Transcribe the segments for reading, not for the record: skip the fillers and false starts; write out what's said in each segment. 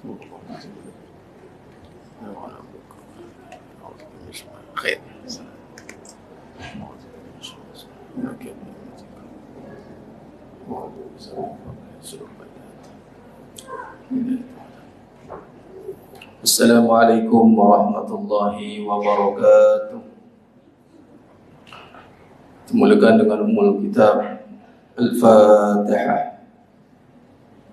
Khair. Assalamualaikum warahmatullahi wabarakatuh. Dimulakan dengan Ummul Kitab Al-Fatihah.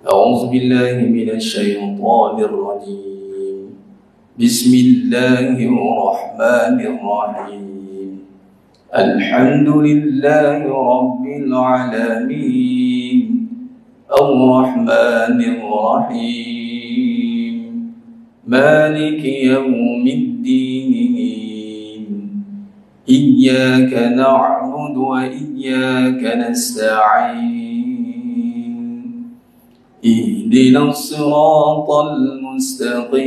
A'udzu billahi minasy syaithanir rajim. Bismillahirrahmanirrahim. Alhamdulillahi rabbil alamin. Ar-Rahmanir Rahim. Maliki yaumiddin. Iyyaka na'budu wa iyyaka nasta'in. Ihdinas siratal mustaqim.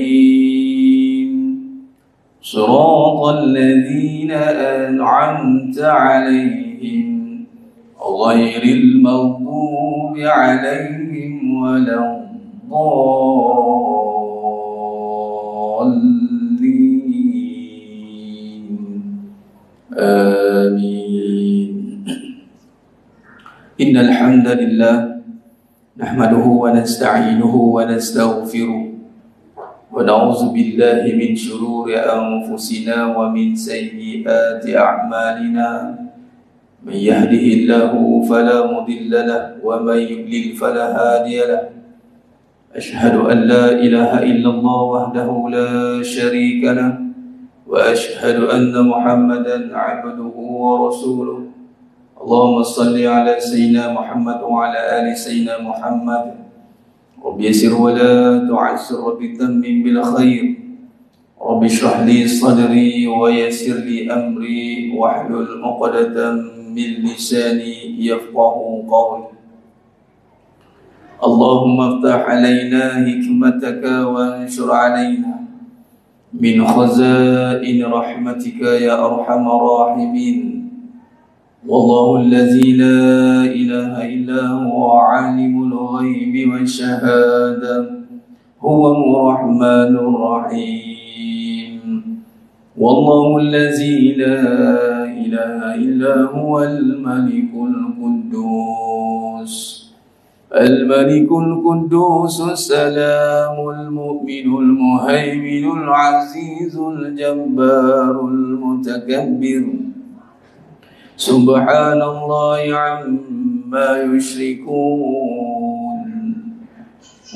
Siratal ladzina an'amta 'alaihim ghairil maghdubi 'alaihim waladdallin. Amin. Innal hamdalillah nahmaduhu wa nasta'inuhu wa nastaghfiruh wa na'udzu billahi min shururi anfusina wa min sayyiati a'malina. Man yahdihillahu fala mudilla lahu wa man yudlil fala hadiya lahu. Ashhadu an la ilaha illallah wahdahu la sharika lahu wa ashhadu anna Muhammadan 'abduhu wa rasuluh. Allahumma salli ala sayyidina Muhammad wa ala ali sayyidina Muhammad. Rabbi yassir wa la tu'assir, rabbi tammim bil khair. Rabbi shrah li sadri wa yassir li amri wahlul 'uqdatam min lisani yafqahu qawli. Allahumma iftah alaina hikmataka wa anshur alaina min khazain rahmatika ya arhamar rahimin. Wallahu allazi la ilaha illa huwa alimul ghaibi wasyahada huwa ar-rahmanur rahim. Wallahu allazi la ilaha illa huwal malikul quddus. Al-malikul quddus as-salamul mu'minul muhaiminul azizul jabbarul mutakabbir. Subhanallahi amma yushrikun.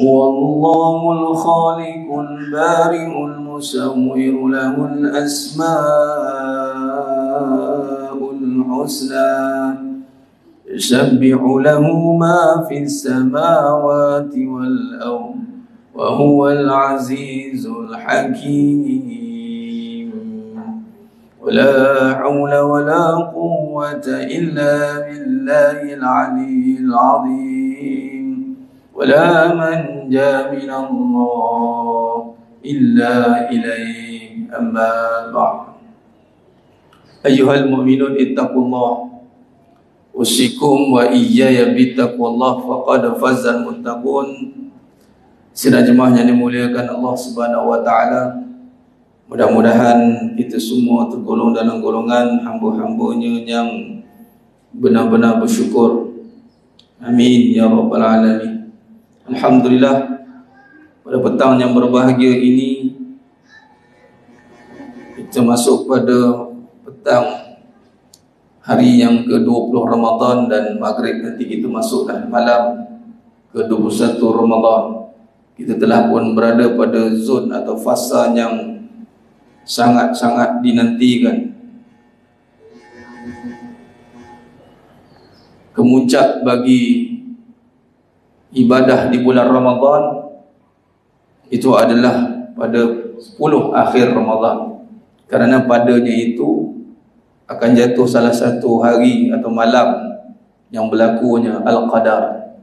Wallahul khaliqul bari'ul musawwiru lahul asma'ul husna. Yusabbihu lahu ma fis samawati wal ardh wa huwal azizul hakim. ولا حول ولا قوة إلا بالله العلي العظيم. ولا منجا من الله إلا إليه. أما بعد. أيها المؤمنون اتقوا الله. أوصيكم وإياي بتقوى الله فقد فاز المتقون. Sidang jemaah yang dimuliakan Allah Subhanahu wa taala, mudah-mudahan kita semua tergolong dalam golongan hamba-hambanya yang benar-benar bersyukur. Amin ya rabbal alamin. Alhamdulillah, pada petang yang berbahagia ini kita masuk pada petang hari yang ke-20 Ramadan, dan maghrib nanti kita masuklah malam ke-21 Ramadan. Kita telah pun berada pada zon atau fasa yang sangat-sangat dinantikan. Kemuncak bagi ibadah di bulan Ramadan itu adalah pada 10 akhir Ramadan, kerana padanya itu akan jatuh salah satu hari atau malam yang berlakunya Al-Qadar.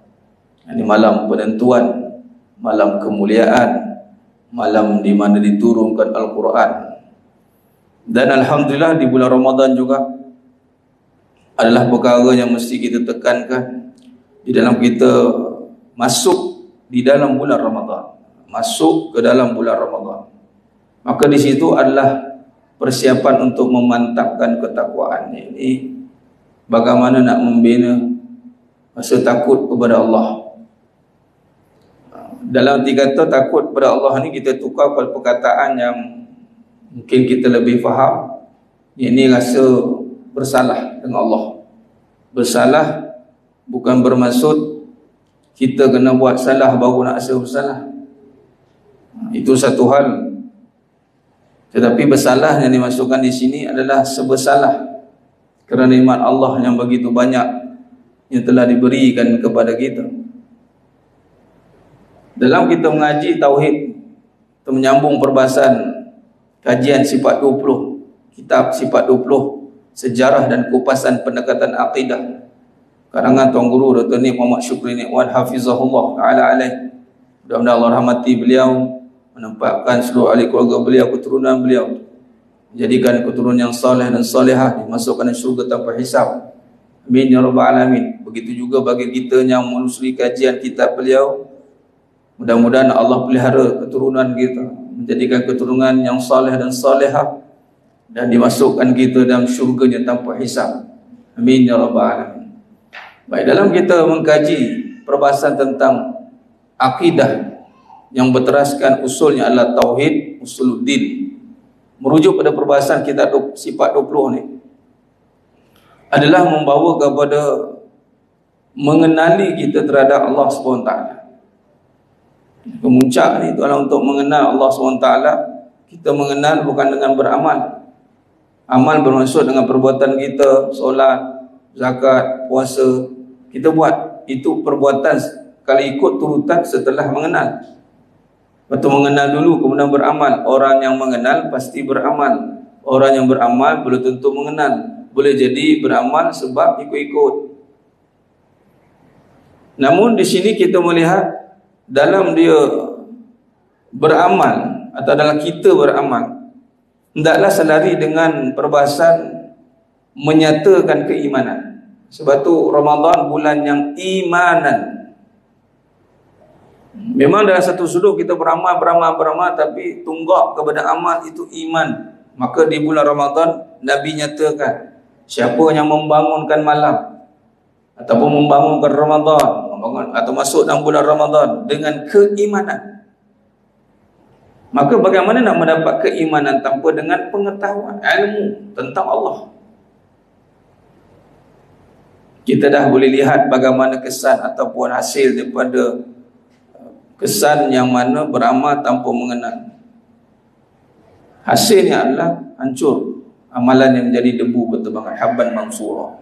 Ini malam penentuan, malam kemuliaan, malam di mana diturunkan Al-Quran. Dan Alhamdulillah di bulan Ramadan juga adalah perkara yang mesti kita tekankan di dalam kita masuk di dalam bulan Ramadan. masuk ke dalam bulan Ramadan. Maka di situ adalah persiapan untuk memantapkan ketakwaan. Ini bagaimana nak membina rasa takut kepada Allah. Dalam tiga kata takut kepada Allah ni kita tukar pada perkataan yang mungkin kita lebih faham. Ini rasa bersalah dengan Allah. Bersalah bukan bermaksud kita kena buat salah baru nak rasa bersalah. Itu satu hal. Tetapi bersalah yang dimasukkan di sini adalah sebersalah kerana nikmat Allah yang begitu banyak yang telah diberikan kepada kita. Dalam kita mengaji tauhid, kita menyambung perbahasan kajian sifat 20, kitab sifat 20, sejarah dan kupasan pendekatan akidah, karangan Tuan Guru Dr. Nik Muhammad Syukri Nikwan hafizahullah ta'ala alaih. Mudah-mudahan Allah rahmati beliau, menempatkan seluruh ahli keluarga beliau, keturunan beliau, menjadikan keturunan yang saleh dan salihah, dimasukkan ke syurga tanpa hisab. Amin ya rabbal alamin. Begitu juga bagi kita yang menelusuri kajian kitab beliau, mudah-mudahan Allah pelihara keturunan kita, menjadikan keturunan yang saleh dan salihah, dan dimasukkan kita dalam syurganya tanpa hisab. Amin ya rabbal alamin. Baik, dalam kita mengkaji perbahasan tentang akidah yang berteraskan usulnya adalah tauhid, usuluddin, merujuk pada perbahasan kita sifat 20 ni, adalah membawa kepada mengenali kita terhadap Allah SWT. Kemuncak ni itu adalah untuk mengenal Allah SWT. Kita mengenal bukan dengan beramal. Amal bermaksud dengan perbuatan kita, solat, zakat, puasa, kita buat. Itu perbuatan kalau ikut turutan setelah mengenal. Waktu mengenal dulu kemudian beramal. Orang yang mengenal pasti beramal. Orang yang beramal belum tentu mengenal. Boleh jadi beramal sebab ikut-ikut. Namun di sini kita melihat dalam dia beramal atau dalam kita beramal, hendaklah selari dengan perbahasan menyatakan keimanan. Sebab tu Ramadan bulan yang imanan. Memang dalam satu sudut kita beramal, tapi tunggak kepada amal itu iman. Maka di bulan Ramadan Nabi nyatakan, siapa yang membangunkan malam ataupun membangunkan Ramadan, atau masuk dalam bulan Ramadan dengan keimanan, maka bagaimana nak mendapat keimanan tanpa dengan pengetahuan, ilmu tentang Allah? Kita dah boleh lihat bagaimana kesan ataupun hasil daripada kesan yang mana beramal tanpa mengenal. Hasilnya adalah hancur. Amalan yang menjadi debu berterbangan, habban mansura,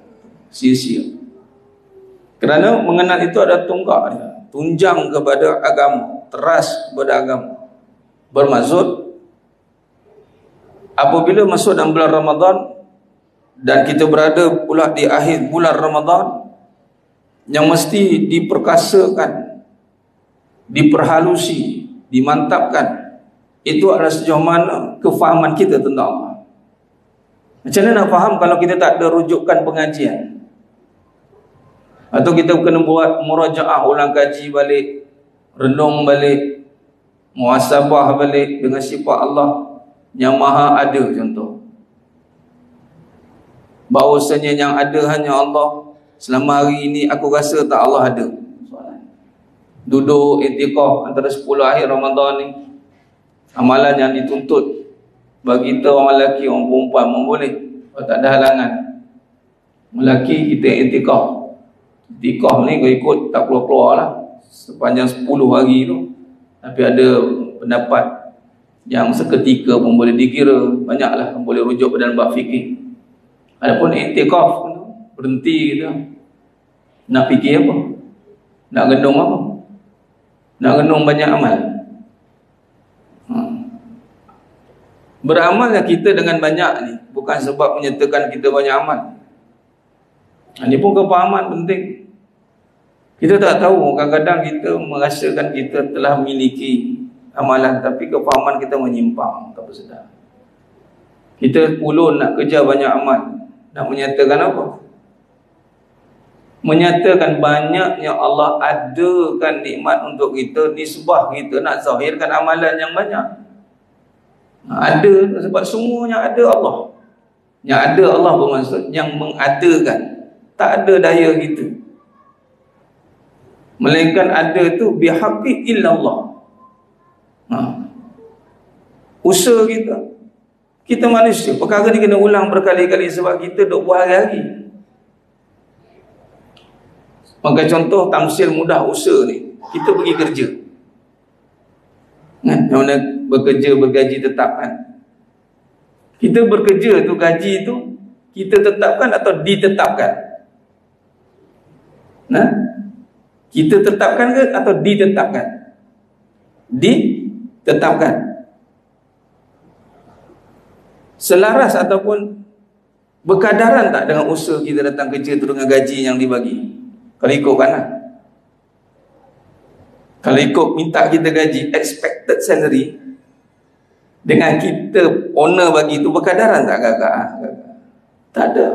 sia-sia. Kerana mengenal itu ada tunggak dia, tunjang kepada agama, teras kepada agama. Bermaksud apabila masuk dalam bulan Ramadan dan kita berada pula di akhir bulan Ramadan, yang mesti diperkasakan, diperhalusi, dimantapkan, itu adalah sejauh mana kefahaman kita tentang Allah. Macam mana nak faham kalau kita tak ada rujukan pengajian? Atau kita kena buat murajaah, ulang kaji balik, renung balik, muhasabah balik dengan sifat Allah yang maha ada. Contoh, bahawasanya yang ada hanya Allah. Selama hari ini aku rasa tak Allah ada. Duduk i'tikaf antara 10 akhir Ramadan ni, amalan yang dituntut bagi kita orang lelaki, orang perempuan pun boleh, kalau tak ada halangan. Lelaki kita i'tikaf. I'tikaf ni kau ikut tak keluar-keluar lah sepanjang 10 hari tu. Tapi ada pendapat yang seketika pun boleh dikira, banyaklah boleh rujuk pada bab fikir. Adapun i'tikaf berhenti kita, nak fikir apa? Nak gendong apa? Nak gendong banyak amal. Beramallah kita dengan banyak ni, bukan sebab menyatakan kita banyak amal. Ini pun kefahaman penting. Kita tak tahu, kadang-kadang kita merasakan kita telah memiliki amalan, tapi kefahaman kita menyimpang, tak bersedar. Kita ulun nak kerja banyak amal, nak menyatakan apa? menyatakan banyaknya Allah adakan nikmat untuk kita, nisbah kita nak zahirkan amalan yang banyak. Ada sebab semuanya ada Allah. Yang ada Allah bermaksud yang mengadakan. Tak ada daya kita, melainkan ada tu bihaqqi illallah. Usaha kita manusia, perkara ni kena ulang berkali-kali sebab kita duk buat hari-hari. Maka contoh tamsil mudah usaha ni, kita pergi kerja kan, yang mana bekerja bergaji tetap kan. Kita bekerja tu, gaji tu kita tetapkan atau ditetapkan? Kita tetapkan ke atau ditetapkan? Ditetapkan. Selaras ataupun berkadaran tak dengan usaha kita datang kerja tu dengan gaji yang dibagi? Kalau ikutkan lah. Kalau ikut minta kita gaji expected salary dengan kita owner bagi tu berkadaran tak kakak? Tak ada.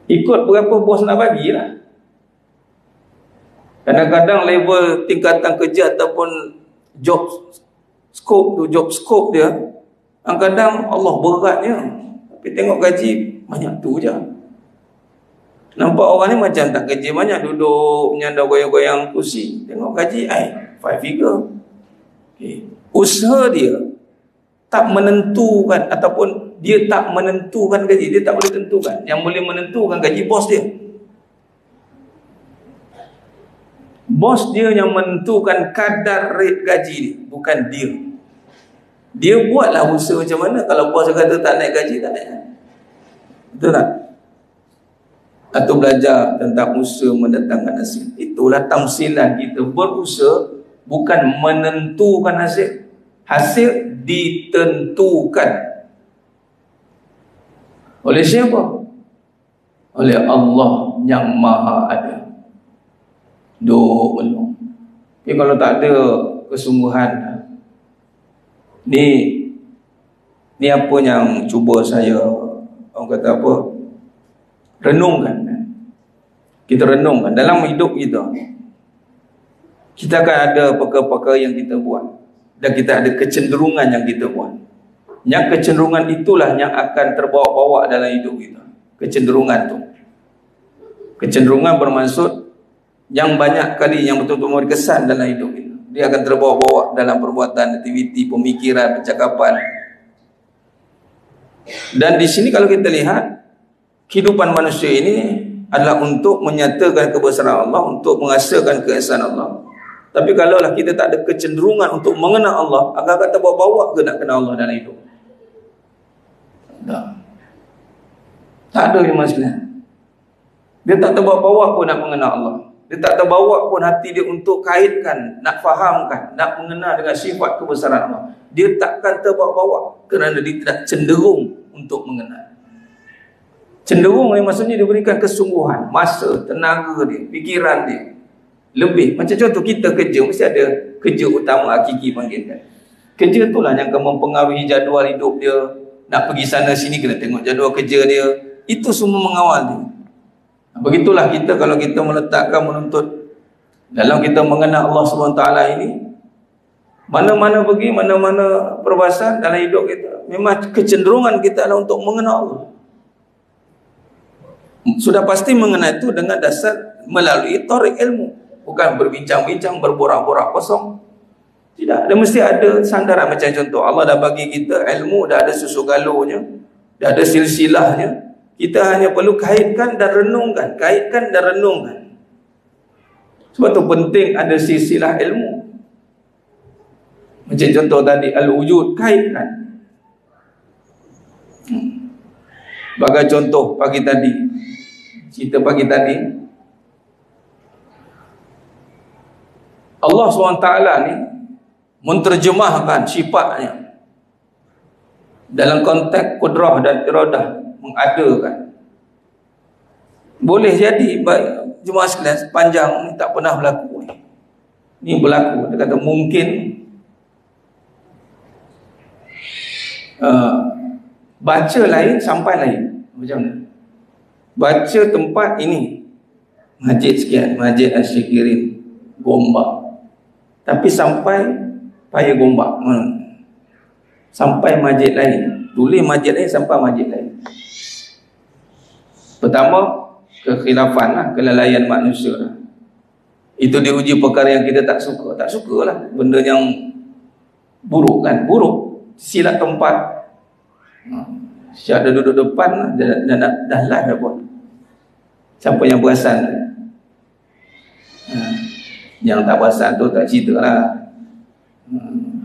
Ikut berapa bos nak bagilah. Kadang-kadang level tingkatan kerja ataupun job scope dia kadang-kadang Allah beratnya, tapi tengok gaji banyak tu je. Nampak orang ni macam tak kerja banyak, duduk menyandar goyang-goyang kursi. Tengok gaji 5 figure. Usaha dia tak menentukan, ataupun dia tak menentukan gaji. Dia tak boleh tentukan. Yang boleh menentukan gaji bos dia. Bos dia yang menentukan kadar rate gaji dia, bukan dia. Dia buatlah usaha macam mana. Kalau bos kata tak naik gaji, tak naik. Betul tak? Atau belajar tentang usaha mendatangkan hasil. Itulah tamsilan kita berusaha, bukan menentukan hasil. Hasil ditentukan oleh siapa? Oleh Allah yang Maha Ada. Duk penuh. Tapi kalau tak ada kesungguhan, ni apa yang cuba saya, orang kata apa, renungkan. Kita renungkan dalam hidup kita. Kita akan ada perkara-perkara yang kita buat, dan kita ada kecenderungan yang kita buat. Yang kecenderungan itulah yang akan terbawa-bawa dalam hidup kita. Kecenderungan tu, kecenderungan bermaksud yang banyak kali yang betul-betul memberi kesan dalam hidup kita. Dia akan terbawa-bawa dalam perbuatan, aktiviti, pemikiran, percakapan. Dan di sini kalau kita lihat, kehidupan manusia ini adalah untuk menyatakan kebesaran Allah, untuk menghasilkan keesaan Allah. Tapi kalaulah kita tak ada kecenderungan untuk mengenal Allah, agak-agak terbawa-bawa ke nak kenal Allah dalam hidup? Tak ada yang masalah. Dia tak terbawa-bawa pun nak mengenal Allah. Dia tak terbawa pun hati dia untuk kaitkan, nak fahamkan, nak mengenal dengan sifat kebesaran Allah. Dia takkan terbawa-bawa kerana dia tidak cenderung untuk mengenal. Cenderung ni maksudnya dia berikan kesungguhan, masa, tenaga dia, fikiran dia lebih. Macam contoh kita kerja, mesti ada kerja utama, hakiki panggilkan. Kerja itulah yang akan mempengaruhi jadual hidup dia. Nak pergi sana sini kena tengok jadual kerja dia. Itu semua mengawal dia. Begitulah kita kalau kita meletakkan, menuntut dalam kita mengenal Allah SWT ini, mana-mana pergi, mana-mana perbahasan dalam hidup kita, memang kecenderungan kita adalah untuk mengenal Allah. Sudah pasti mengenal itu dengan dasar melalui tarik ilmu, bukan berbincang-bincang, berborak-borak kosong. Tidak, dia mesti ada sandaran. Macam contoh, Allah dah bagi kita ilmu, dah ada susu galuhnya, dah ada silsilahnya. Kita hanya perlu kaitkan dan renungkan, kaitkan dan renungkan. Sebab tu penting ada silsilah ilmu. Macam contoh tadi, al-wujud, kaitkan. Bagai contoh pagi tadi, cerita pagi tadi, Allah SWT ni menterjemahkan sifatnya dalam konteks kudrah dan iradah, mengadakan. Boleh jadi jemaah sekalian, sepanjang ni tak pernah berlaku ni berlaku. Dia kata mungkin baca lain, sampai lain. Macam mana? Baca tempat ini, masjid sekian, Masjid Asy-Syikirin, Gombak. Tapi sampai payah Gombak, sampai masjid lain, tulis masjid lain sampai masjid lain. Pertama, kekhilafan lah, kelalaian manusia lah. Itu diuji perkara yang kita tak suka. Tak sukalah benda yang buruk kan, buruk, silap tempat. Siapa ada duduk depan dah live pun. Siapa yang perasan? Yang tak perasan tu tak cerita lah.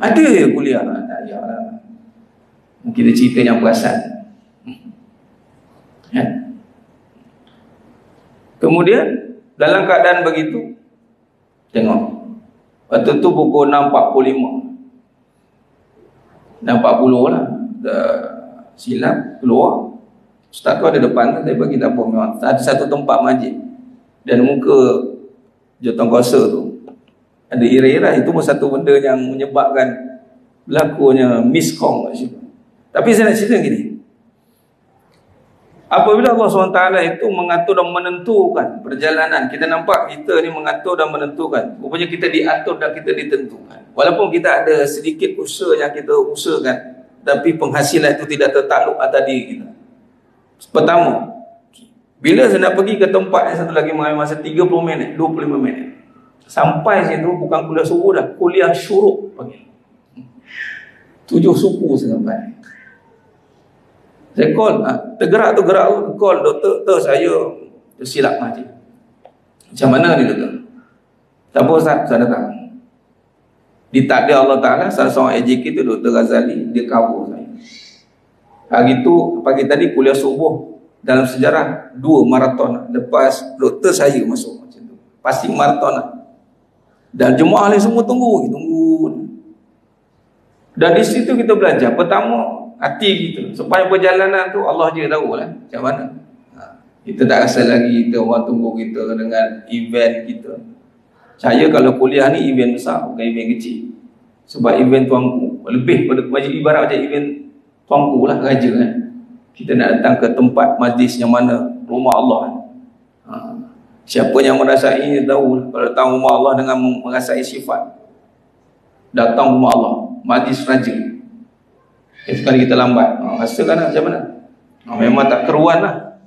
Ada kuliah tak payahlah. Kita cerita yang perasan. Kemudian dalam keadaan begitu, tengok, waktu tu pukul 6.45, 6.40 lah, dah silap keluar. Ustaz tu ada depan, saya bagi tak apa, memang ada satu tempat masjid dan muka jawatan kuasa tu ada ira-ira. Itu pun satu benda yang menyebabkan berlakunya miskom. Tapi saya nak cerita gini, apabila Allah SWT itu mengatur dan menentukan perjalanan, kita nampak kita ni mengatur dan menentukan, rupanya kita diatur dan kita ditentukan. Walaupun kita ada sedikit usaha yang kita usahakan, tapi penghasilan itu tidak tertakluk atas diri kita. Pertama, bila saya nak pergi ke tempat yang satu lagi mengambil masa 30 minit, 25 minit. Sampai situ bukan kuliah subuh dah, kuliah syuruk pagi. 7 suku saya sampai. Saya call, tergerak tu gerak tu, call doktor, saya tersilap masjid. Macam mana ni doktor? Tak apa Ustaz, saya datang. Ditakdir Allah Ta'ala, salah seorang AJK tu Dr. Ghazali, dia cover saya. Hari tu, pagi tadi kuliah subuh, dalam sejarah 2 maraton. Lepas doktor saya masuk macam tu, pasti maraton lah. Dan jemaah lain semua tunggu. Dan di situ kita belajar. Pertama, hati kita. Supaya perjalanan tu Allah je tahu lah macam mana. Kita tak rasa lagi kita orang tunggu kita dengan event kita. Saya kalau kuliah ni event besar, bukan event kecil. Sebab event tuanku, lebih pada ibarat macam event tuanku lah, raja kan. Kita nak datang ke tempat majlis yang mana rumah Allah kan. Siapa yang merasai tahu, kalau datang rumah Allah dengan merasai sifat, datang rumah Allah, majlis raja. Sekali kita lambat, rasakan lah macam mana. Memang tak keruan lah.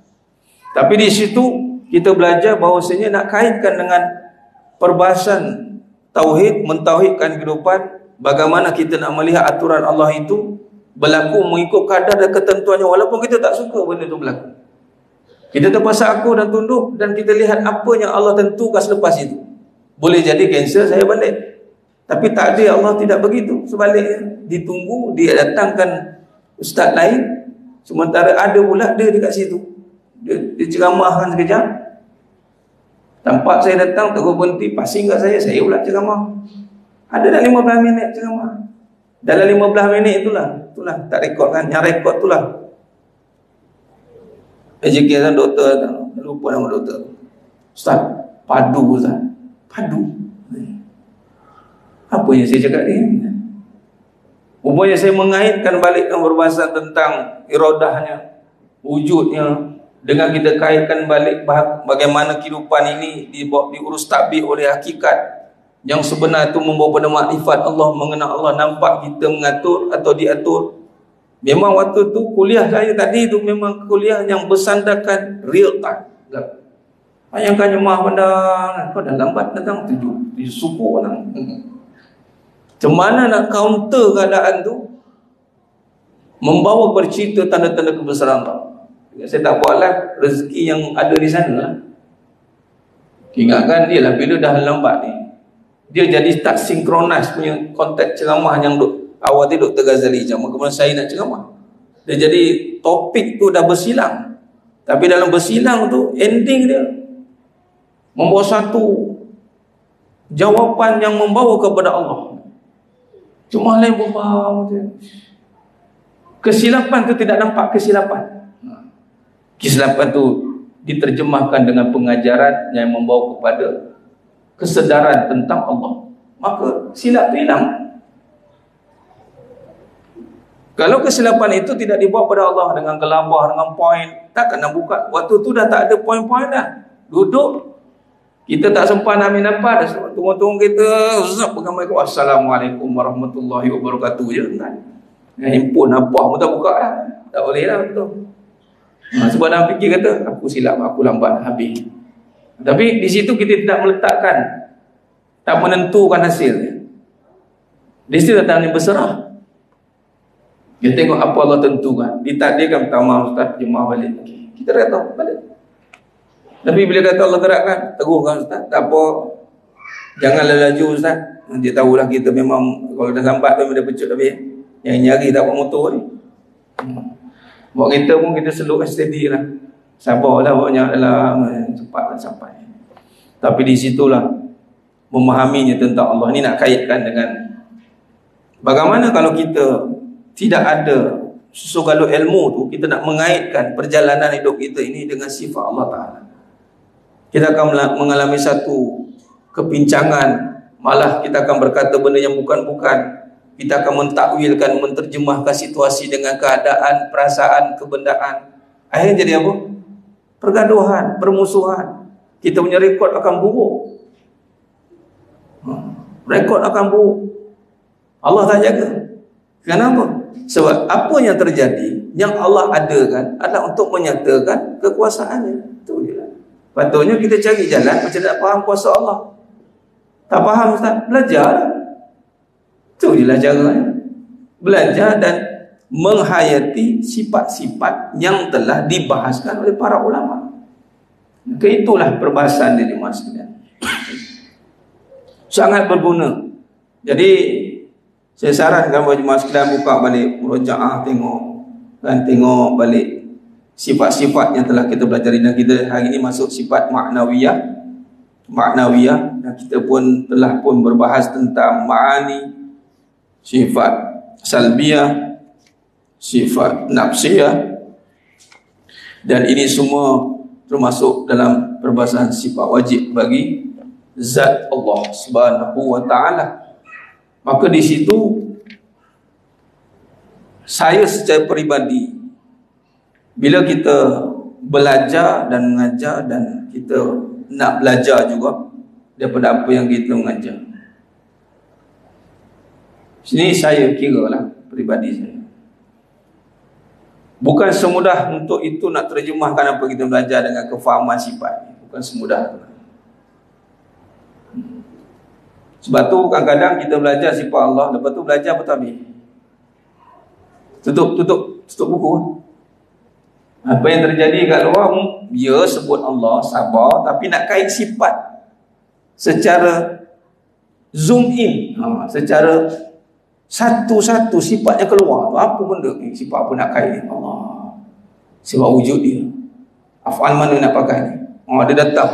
Tapi di situ kita belajar bahawasanya nak kaitkan dengan perbahasan tauhid, mentauhidkan kehidupan, bagaimana kita nak melihat aturan Allah itu berlaku mengikut kadar dan ketentuannya, walaupun kita tak suka benda itu berlaku. Kita terpaksa aku dan tunduk, dan kita lihat apa yang Allah tentukan selepas itu. Boleh jadi cancel, saya balik. Tapi takdir Allah tidak begitu. Sebaliknya, ditunggu, dia datangkan ustaz lain, sementara ada pula dia dekat situ. Dia ceramahkan sekejap. Tampak saya datang, terus berhenti, passing kat saya pula ceramah. Ada dah 15 minit ceramah. Dalam 15 minit itulah tak rekod kan, yang rekod itulah education doktor, lupa nama doktor. Ustaz, padu Ustaz. Padu. Apa yang saya cakap ni? Rupanya saya mengaitkan balik perbahasan tentang iradahnya, wujudnya, dengan kita kaitkan balik bagaimana kehidupan ini diurus takbir oleh hakikat yang sebenar itu membawa pada makrifat Allah, mengenal Allah. Nampak kita mengatur atau diatur. Memang waktu tu kuliah saya tadi tu memang kuliah yang bersandarkan real time. Bayangkan jemaah pandang, kau dah lambat datang 7 suku orang. Macam mana nak counter keadaan tu? Membawa bercerita tanda-tanda kebesaran Allah. Saya tak buatlah rezeki yang ada di sana lah. Ingatkan dia lah, bila dah lambat ni, dia jadi tak sinkronis punya konteks ceramah yang awal tu Dr. Ghazali ceramah, kemudian saya nak ceramah. Dia jadi topik tu dah bersilang. Tapi dalam bersilang tu, ending dia membawa satu jawapan yang membawa kepada Allah. Cuma lain berubah. Kesilapan tu tidak nampak kesilapan. Kesilapan tu diterjemahkan dengan pengajaran yang membawa kepada kesedaran tentang Allah. Maka silap tu hilang. Kalau kesilapan itu tidak dibawa pada Allah dengan gelabah, dengan poin, takkan nak buka. Waktu tu dah tak ada poin-poin dah. Duduk, Kita tak sempat nak ambil nafas, tunggu-tunggu kita zap pegang mikrofon, Assalamualaikum warahmatullahi wabarakatuh je kan. Handphone apa pun tak buka lah. Tak boleh lah betul. Sebab dalam fikir kata aku silap, aku lambat habis. Tapi di situ kita tidak meletakkan, tak menentukan hasilnya. Di situ datang ni berserah. Kita tengok apa Allah tentukan. Ditakdirkan pertama Ustaz jemaah balik. Kita kata balik. Tapi bila kata Allah gerakkan, teguhkan Ustaz, tak apa, janganlah laju Ustaz. Dia tahulah kita memang kalau dah lambat memang dah pecut habis. Yang nyari tak buat motor ni. Buat kita pun kita seluk steady lah. Sabarlah banyak dalam cepatlah sampai. Tapi di situlah memahaminya tentang Allah ni nak kaitkan dengan bagaimana kalau kita tidak ada susu-galuh ilmu tu, kita nak mengaitkan perjalanan hidup kita ini dengan sifat Allah Ta'ala. Kita akan mengalami satu kepincangan, malah kita akan berkata benda yang bukan-bukan. Kita akan mentakwilkan, menterjemahkan situasi dengan keadaan, perasaan, kebendaan. Akhirnya jadi apa? Pergaduhan, permusuhan. Kita punya rekod akan buruk. Rekod akan buruk. Allah tak jaga. Kenapa? Sebab apa yang terjadi, yang Allah adakan adalah untuk menyatakan kekuasaannya. Itu je lah. Patutnya kita cari jalan macam nak faham kuasa Allah. Tak faham Ustaz? Belajar. Itu je lah caranya. Belajar dan menghayati sifat-sifat yang telah dibahaskan oleh para ulama. Itulah perbahasan dia Mas sekalian. Sangat berguna. Jadi saya sarankan bagi Mas sekalian buka balik murojaah, tengok balik sifat-sifat yang telah kita pelajari, dan kita hari ini masuk sifat maknawiyah. Dan kita pun telah pun berbahas tentang ma'ani, sifat salbiyah, sifat nafsiyah, dan ini semua termasuk dalam perbahasan sifat wajib bagi zat Allah Subhanahu wa ta'ala. Maka di situ saya secara peribadi, bila kita belajar dan mengajar, dan kita nak belajar juga daripada apa yang kita mengajar, sini saya kira lah peribadi saya, bukan semudah untuk itu nak terjemahkan apa kita belajar dengan kefahaman sifat. Bukan semudah itu. Sebab tu kadang-kadang kita belajar sifat Allah, lepas tu belajar apa tak habis. Tutup buku. Apa yang terjadi kat luar, dia sebut Allah, sabar, tapi nak kait sifat secara zoom in, secara satu-satu sifat yang keluar. Apa benda ni? Sifat apa nak kait Allah? Sebab wujud dia. Af'al mana nak pakai ni? Dia datang.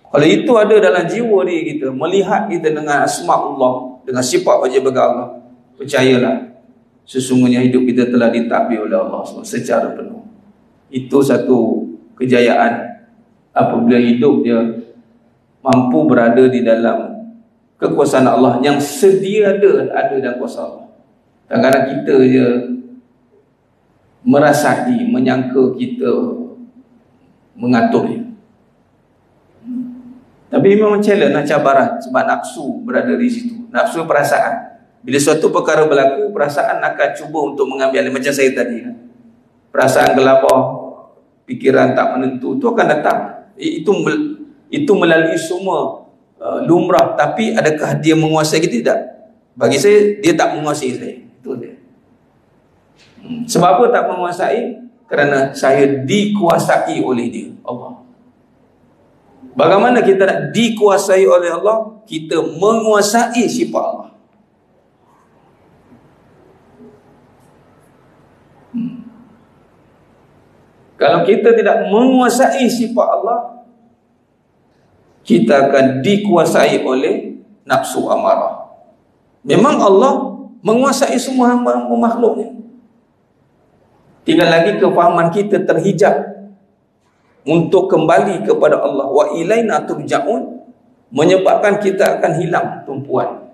Kalau itu ada dalam jiwa diri kita, melihat kita dengan asma Allah, dengan sifat wajib bagi Allah, percayalah, sesungguhnya hidup kita telah ditadbir oleh Allah secara penuh. Itu satu kejayaan apabila hidup dia mampu berada di dalam kekuasaan Allah yang sedia ada dalam kuasa Allah. Kadang-kadang kita je merasai, menyangka kita mengatur dia. Tapi memang challenge nak cabaran, sebab nafsu berada di situ. Nafsu perasaan. Bila suatu perkara berlaku, perasaan akan cuba untuk mengambil alih. Macam saya tadi, perasaan gelabah, pikiran tak menentu, itu akan datang. Itu melalui semua lumrah. Tapi adakah dia menguasai kita? Tidak. Bagi saya, dia tak menguasai saya. Itu dia. Sebab apa tak menguasai? Kerana saya dikuasai oleh dia, Allah. Bagaimana kita nak dikuasai oleh Allah? Kita menguasai sifat Allah. Kalau kita tidak menguasai sifat Allah, kita akan dikuasai oleh nafsu amarah. Memang Allah menguasai semua hamba-hamba makhluknya. Tinggal lagi kefahaman kita terhijab untuk kembali kepada Allah. Wa ilaina turja'un, menyebabkan kita akan hilang tumpuan.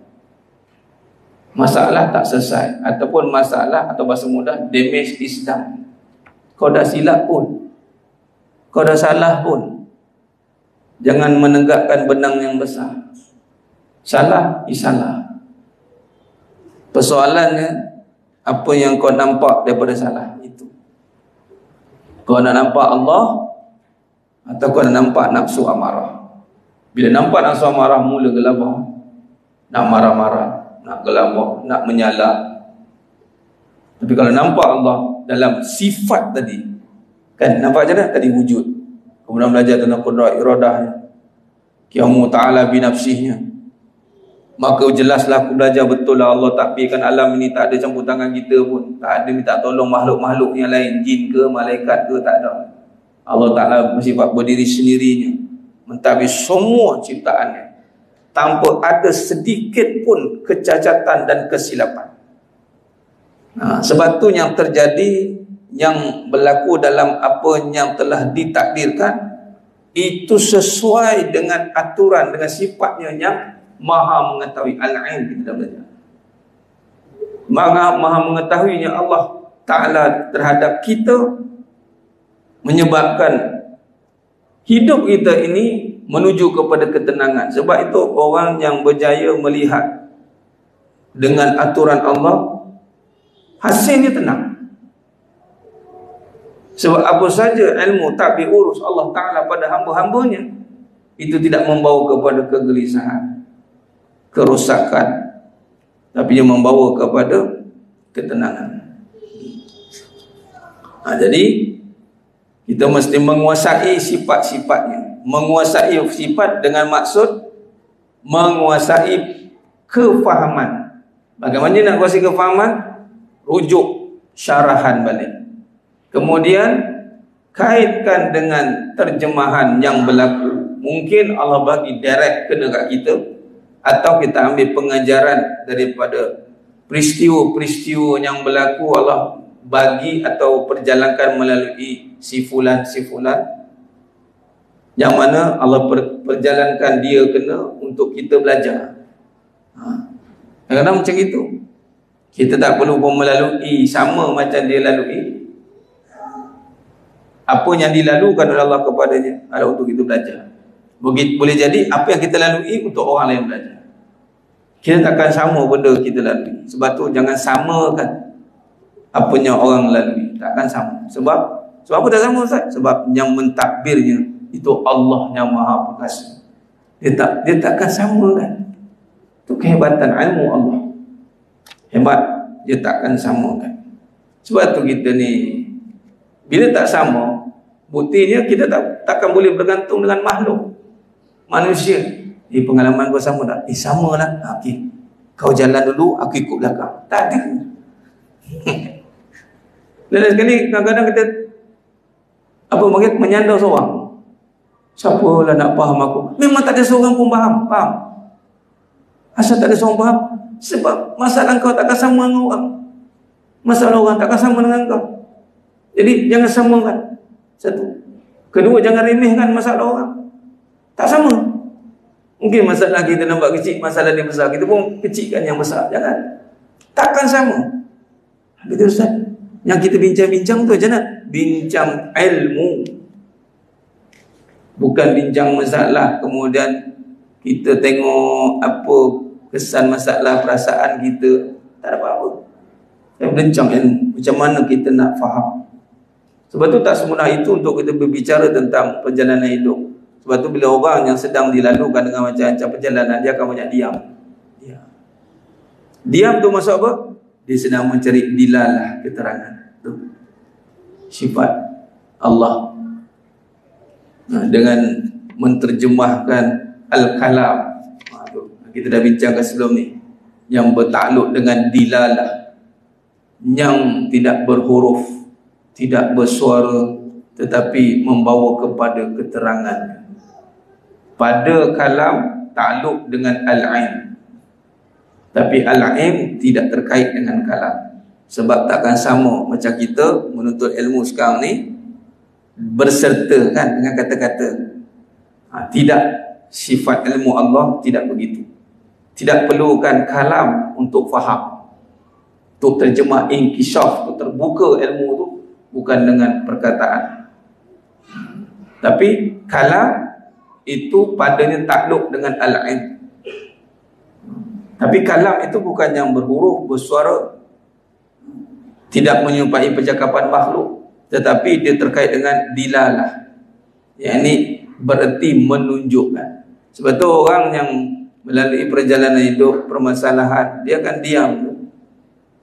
Masalah tak selesai, ataupun masalah, atau bahasa mudah, damage is done. Kau dah silap pun, kau dah salah pun, Jangan menegakkan benang yang besar. Salah, salah. Persoalannya, apa yang kau nampak daripada salah itu. Kau nak nampak Allah atau kau nak nampak nafsu amarah. Bila nampak nafsu amarah, mula gelabah, nak marah-marah, nak gelabah, nak menyala. Tapi kalau nampak Allah dalam sifat tadi, kan nampak je dah tadi wujud. Kemudian belajar tentang qudrat iradahnya, qiyamu ta'ala binafsihnya. Maka jelaslah aku belajar betul lah Allah takbirkan alam ini tak ada campur tangan kita pun. Tak ada minta tolong makhluk-makhluk yang lain, jin ke, malaikat ke, tak ada. Allah Ta'ala bersifat berdiri sendirinya, mentadbir semua ciptaannya tanpa ada sedikit pun kecacatan dan kesilapan. Sebab tu yang terjadi, yang berlaku dalam apa yang telah ditakdirkan, itu sesuai dengan aturan, dengan sifatnya yang maha mengetahui. Al-Ain kita dah belajar. Maha mengetahuinya Allah Ta'ala terhadap kita, menyebabkan hidup kita ini menuju kepada ketenangan. Sebab itu orang yang berjaya melihat dengan aturan Allah, hasilnya tenang. Sebab apa saja ilmu takbir urus Allah Ta'ala pada hamba-hambanya, itu tidak membawa kepada kegelisahan, kerosakan, tapi yang membawa kepada ketenangan. Jadi kita mesti menguasai sifat-sifatnya. Menguasai sifat dengan maksud menguasai kefahaman. Bagaimana nak kuasai kefahaman? Rujuk syarahan balik. Kemudian kaitkan dengan terjemahan yang berlaku. Mungkin Allah bagi direct kena kat kita, atau kita ambil pengajaran daripada peristiwa-peristiwa yang berlaku, Allah bagi atau perjalankan melalui si fulan, yang mana Allah perjalankan dia kena untuk kita belajar. Kadang-kadang macam itu. Kita tak perlu pun melalui sama macam dia lalui. Apa yang dilalukan oleh Allah kepadanya adalah untuk kita belajar. Boleh jadi apa yang kita lalui untuk orang lain belajar. Kita takkan sama benda kita lalui. Sebab tu jangan samakan apa yang orang lalui. Takkan sama. Sebab apa tak sama, Ustaz? Sebab yang mentadbirnya itu Allah yang Maha Perkasa. Dia takkan sama kan. Itu kehebatan ilmu Allah. Hebat, dia takkan sama kan. Sebab tu kita ni, bila tak sama, buktinya kita takkan boleh bergantung dengan makhluk manusia. Pengalaman kau sama tak? Sama lah. Okay. Kau jalan dulu, aku ikut belakang. Tak ada. Lain sekali kadang-kadang kita menyandar seorang. Siapa lah nak faham aku? Memang tak ada seorang pun faham. Asal tak ada seorang faham? Sebab masalah kau takkan sama dengan orang. Masalah orang takkan sama dengan kau. Jadi jangan samakan. Satu. Kedua, jangan remehkan masalah orang. Tak sama. Mungkin masalah kita nampak kecil, masalah dia besar, kita pun kecilkan yang besar. Jangan. Takkan sama. Betul, Ustaz? Yang kita bincang-bincang tu macam mana? Bincang ilmu. Bukan bincang masalah, kemudian kita tengok apa kesan masalah perasaan kita. Tak ada apa-apa. Yang bincang ilmu. Macam mana kita nak faham. Sebab tu tak semudah itu untuk kita berbicara tentang perjalanan hidup. Sebab tu bila orang yang sedang dilalukan dengan macam-macam perjalanan, dia akan banyak diam. Diam tu maksud apa? Dia sedang mencari dilalah, keterangan. Tu sifat Allah. Dengan menterjemahkan al-kalam. Kita dah bincangkan sebelum ni. Yang bertakluk dengan dilalah. Yang tidak berhuruf, tidak bersuara, tetapi membawa kepada keterangan. Pada kalam takluk dengan al-ain, tapi al-ain tidak terkait dengan kalam. Sebab takkan sama macam kita menuntut ilmu sekarang ni berserta kan dengan kata-kata. Tidak, sifat ilmu Allah tidak begitu. Tidak perlukan kalam untuk faham, untuk terjemah inkishaf, untuk terbuka ilmu tu bukan dengan perkataan. Tapi kalam itu padanya takluk dengan al-'ain. Tapi kalam itu bukan yang berhuruf, bersuara, tidak menyerupai percakapan makhluk, tetapi dia terkait dengan dilalah, yakni bererti menunjukkan. Sebab tu orang yang melalui perjalanan hidup, permasalahan, dia akan diam.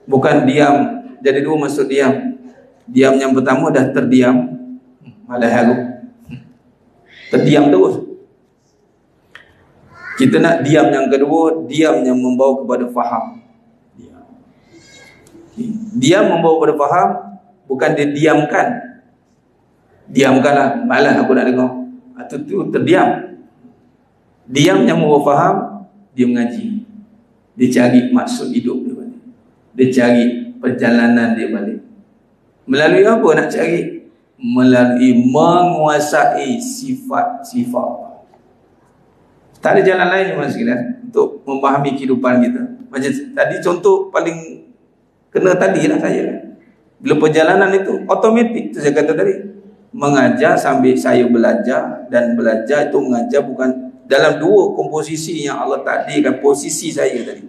Bukan diam, jadi dua maksud diam. Diam yang pertama dah terdiam, malah halu, terdiam terus. Kita nak diam yang kedua, diam yang membawa kepada faham. Diam membawa kepada faham, bukan dia diamkan. Diamkanlah, malas aku nak dengar. Itu terdiam. Diam yang membawa faham, dia mengaji. Dia cari maksud hidup dia balik. Dia cari perjalanan dia balik. Melalui apa nak cari? Melalui menguasai sifat-sifat. Tak ada jalan lain mas sekalian untuk memahami kehidupan kita. Macam tadi contoh paling kena tadi lah saya. Bila perjalanan itu automatik, itu saya kata tadi. Mengajar sambil saya belajar, dan belajar itu mengajar bukan dalam dua komposisi yang Allah takdirkan. Posisi saya tadi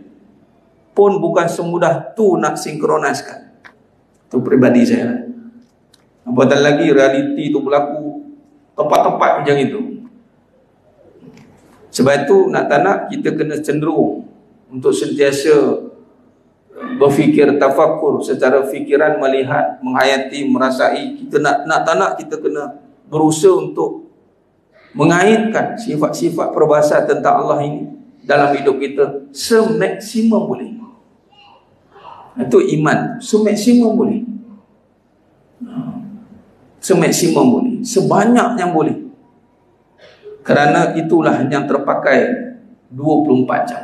pun bukan semudah tu nak sinkronaskan. Itu peribadi saya lah. Apatah lagi realiti itu berlaku tempat-tempat macam itu. Sebab itu nak tak nak kita kena cenderung untuk sentiasa berfikir tafakur secara fikiran, melihat, menghayati, merasai. Kita nak tak nak kita kena berusaha untuk mengaitkan sifat-sifat peribahasa tentang Allah ini dalam hidup kita semaksimum boleh. Itu iman, semaksimum boleh. Semaksimum boleh, sebanyak yang boleh. Kerana itulah yang terpakai 24 jam.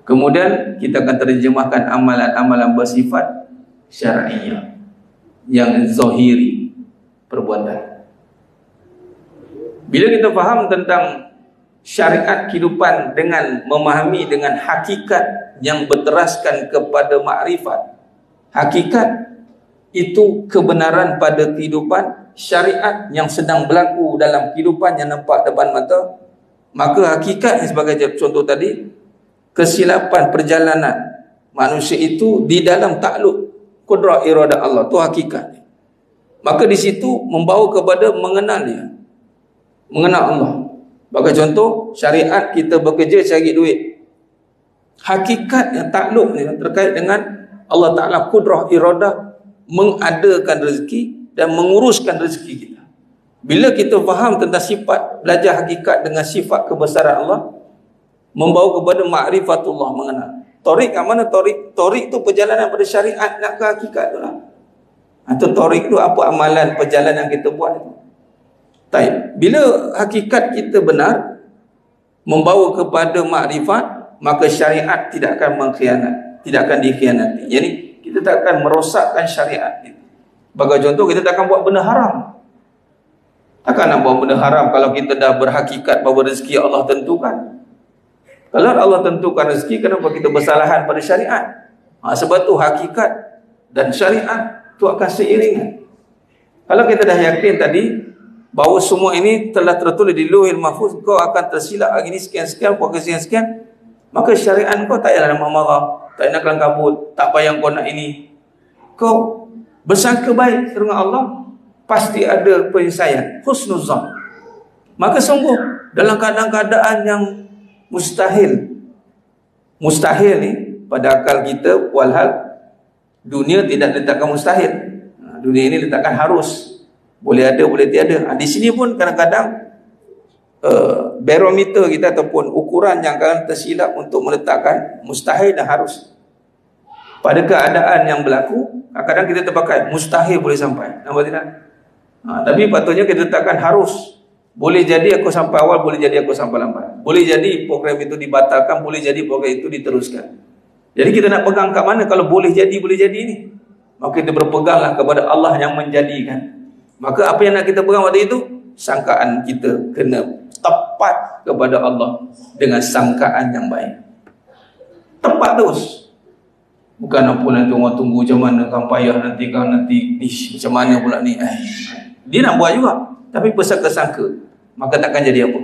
Kemudian kita akan terjemahkan amalan-amalan bersifat syar'iyah, yang zahiri, perbuatan. Bila kita faham tentang syariat kehidupan dengan memahami dengan hakikat yang berteraskan kepada makrifat. Hakikat itu kebenaran pada kehidupan, syariat yang sedang berlaku dalam kehidupan yang nampak depan mata. Maka hakikat sebagai contoh tadi, kesilapan perjalanan manusia itu di dalam takluk kudrah iradah Allah, itu hakikat. Maka di situ membawa kepada mengenal dia, mengenal Allah. Bagi contoh, syariat kita bekerja cari duit. Hakikat yang takluk ni terkait dengan Allah Ta'ala kudrah iradah mengadakan rezeki dan menguruskan rezeki kita. Bila kita faham tentang sifat, belajar hakikat dengan sifat kebesaran Allah, membawa kepada ma'rifatullah, mengenal. Torik kat mana torik? Torik tu perjalanan pada syariat nak ke hakikat tu lah. Atau torik tu apa amalan perjalanan yang kita buat itu. Taib. Bila hakikat kita benar, membawa kepada makrifat, maka syariat tidak akan mengkhianat, tidak akan dikhianati. Jadi kita tak akan merosakkan syariat itu. Bagi contoh, kita tak akan buat benda haram. Takkan nak buat benda haram kalau kita dah berhakikat bahawa rezeki Allah tentukan. Kalau Allah tentukan rezeki, kenapa kita bersalahan pada syariat? Sebab tu hakikat dan syariat itu akan seiringan. Kalau kita dah yakin tadi bahawa semua ini telah tertulis di Lauhil Mahfuz, kau akan tersilap hari ini sekian-sekian, buat sekian-sekian, maka syariat kau tak payah nak marah, tak nak kelang kabut, tak payah kau nak ini. Kau bersangka baik dengan Allah, pasti ada penyelesaian, husnuzan. Maka sungguh dalam keadaan-keadaan yang mustahil ni pada akal kita, walhal dunia tidak letakkan mustahil. Dunia ini letakkan harus. Boleh ada, boleh tiada. Di sini pun kadang-kadang barometer kita ataupun ukuran yang akan tersilap untuk meletakkan mustahil dan harus. Pada keadaan yang berlaku, kadang-kadang kita terpakai mustahil boleh sampai. Nampak tidak? Tapi patutnya kita letakkan harus. Boleh jadi aku sampai awal, boleh jadi aku sampai lambat. Boleh jadi program itu dibatalkan, boleh jadi program itu diteruskan. Jadi kita nak pegang kat mana kalau boleh jadi ni? Maka kita berpeganglah kepada Allah yang menjadikan. Maka apa yang nak kita pegang waktu itu? Sangkaan kita kena tepat kepada Allah dengan sangkaan yang baik. Tepat terus. Bukan apa nanti orang tunggu macam mana, kan payah nanti, macam mana pula ni. Dia nak buat juga, tapi bersangka-sangka. maka takkan jadi apa.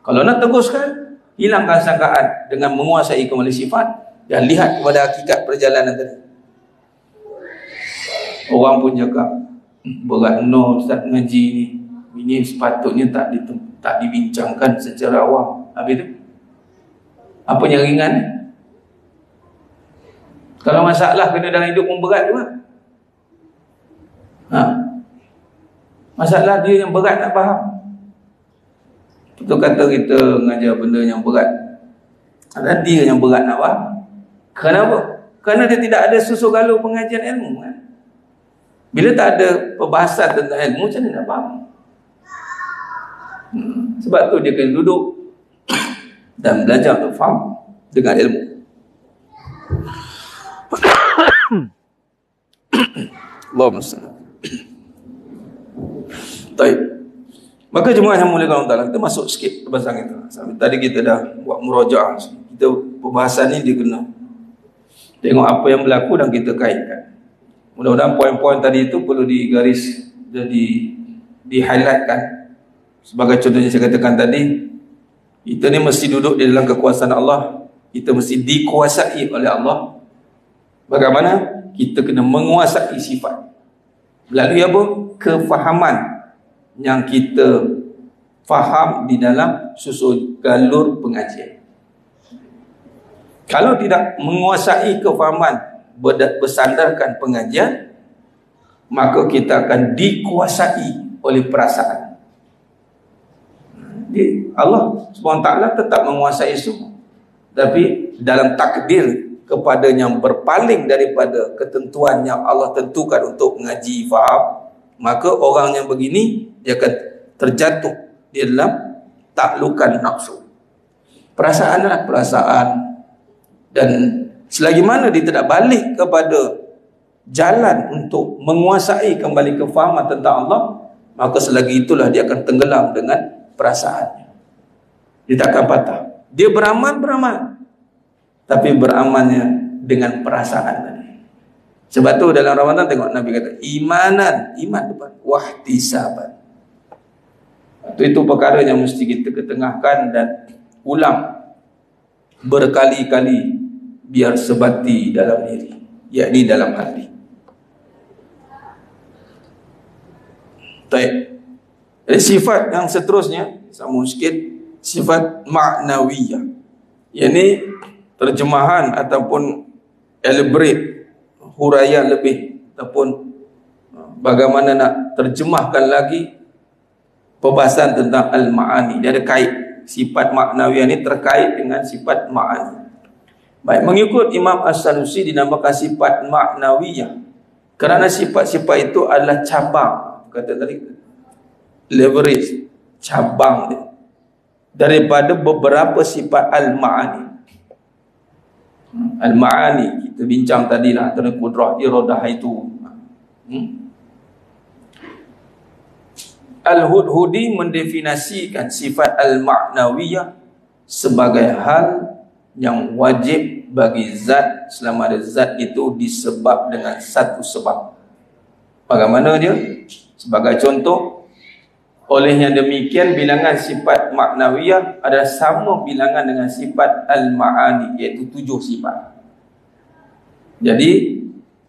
Kalau nak teruskan, hilangkan sangkaan dengan menguasai kembali sifat dan lihat kepada hakikat perjalanan tadi. Orang pun cakap, berat no Ustaz ngaji ni, ini sepatutnya tak dibincangkan secara awam. Habis tu apa yang ringan? Kalau masalah kena dalam hidup pun berat juga. Masalah dia yang berat nak faham. Betul kata kita mengajar benda yang berat, ada dia yang berat nak faham. Kenapa? Kerana dia tidak ada susu galuh pengajian ilmu kan? Bila tak ada perbahasan tentang ilmu, macam mana nak faham? Sebab tu dia kena duduk dan belajar untuk faham dengan ilmu. Allahumma salli. Baik. Maka jemaah yang mulia Allah Taala, kita masuk sikit perbahasan kita. Sampai tadi kita dah buat murajaah. Kita perbahasan ni dia kena tengok apa yang berlaku dan kita kaitkan. Mudah-mudahan poin-poin tadi itu perlu digaris dan di-highlightkan. Sebagai contohnya saya katakan tadi, kita ni mesti duduk di dalam kekuasaan Allah. Kita mesti dikuasai oleh Allah. Bagaimana? Kita kena menguasai sifat melalui apa? Kefahaman yang kita faham di dalam susul galur pengajian. Kalau tidak menguasai kefahaman bersandarkan pengajian, maka kita akan dikuasai oleh perasaan. Allah SWT tetap menguasai semua, tapi dalam takdir kepada yang berpaling daripada ketentuan yang Allah tentukan untuk mengaji faham, maka orang yang begini dia akan terjatuh di dalam taklukan nafsu. Perasaan adalah perasaan, dan selagi mana dia tidak balik kepada jalan untuk menguasai kembali kefahaman tentang Allah, maka selagi itulah dia akan tenggelam dengan perasaannya. Dia tak akan patah. Dia beramal, tapi beramalnya dengan perasaan tadi. Sebab tu dalam Ramadan tengok Nabi kata iman depan wahtisaban. Itu perkara yang mesti kita ketengahkan dan ulang berkali-kali biar sebati dalam diri, yakni dalam hati. Baik. Jadi sifat yang seterusnya sama sikit, sifat ma'nawiyah. Yakni terjemahan ataupun elaborate, huraian lebih, ataupun bagaimana nak terjemahkan lagi perbahasan tentang al-ma'ani. Dia ada kait. Sifat ma'nawiyah ini terkait dengan sifat ma'ani. Baik, mengikut Imam As-Sanusi dinamakan sifat ma'nawiyah kerana sifat-sifat itu adalah cabang, kata tadi, leverage, cabang dia daripada beberapa sifat al-ma'ani. Al-ma'ani kita bincang tadilah, antara kudrah, iradah itu. Al-Hudhudi mendefinisikan sifat al-ma'nawiyah sebagai hal yang wajib bagi zat selama ada zat itu disebab dengan satu sebab. Bagaimana dia? Sebagai contoh, olehnya demikian bilangan sifat ma'nawiyah adalah sama bilangan dengan sifat al-ma'ani, iaitu 7 sifat. Jadi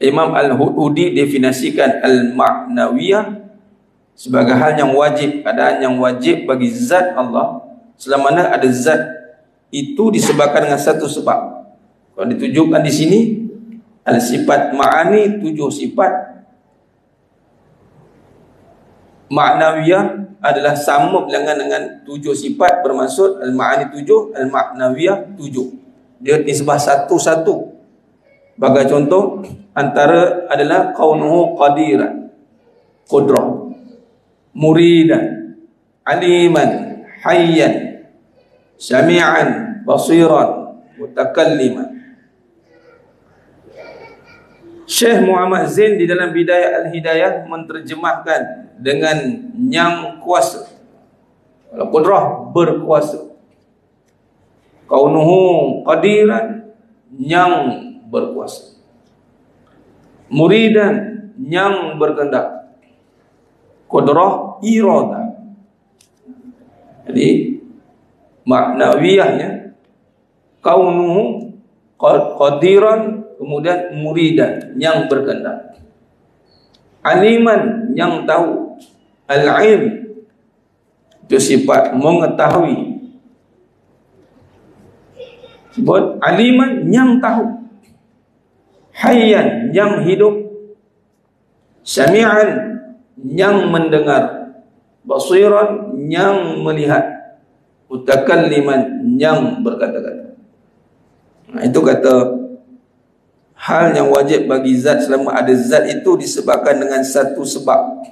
Imam Al-Hudhudi definisikan al-ma'nawiyah sebagai hal yang wajib, keadaan yang wajib bagi zat Allah selama mana ada zat itu disebabkan dengan satu sebab. Kalau ditunjukkan di sini al-sifat ma'ani 7 sifat, ma'nawiyah adalah sama bilangan dengan 7 sifat, bermaksud al-ma'ani 7, al-ma'nawiyah 7. Dia nisbah satu-satu. Bagi contoh, antara adalah kaunuhu qadiran, qudrah, muridan, aliman, hayyan, sami'an, basiran, mutakalliman. Syekh Muhammad Zain di dalam Bidayah Al-Hidayah menterjemahkan dengan yang kuasa. Kalau qudrah, berkuasa. Kaunuhu qadiran, yang berkuasa. Muridan, yang berkehendak. Qudrah, iradah. Jadi maknawiyahnya kaunuhu qadiran, kemudian muridan, yang berkehendak. Aliman, yang tahu. Al-ilm, itu sifat mengetahui. Sebut aliman, yang tahu. Hayyan, yang hidup. Sami'an, yang mendengar. Basiran, yang melihat. Mutakalliman, yang berkata-kata. Nah, itu kata hal yang wajib bagi zat selama ada zat itu disebabkan dengan satu sebab.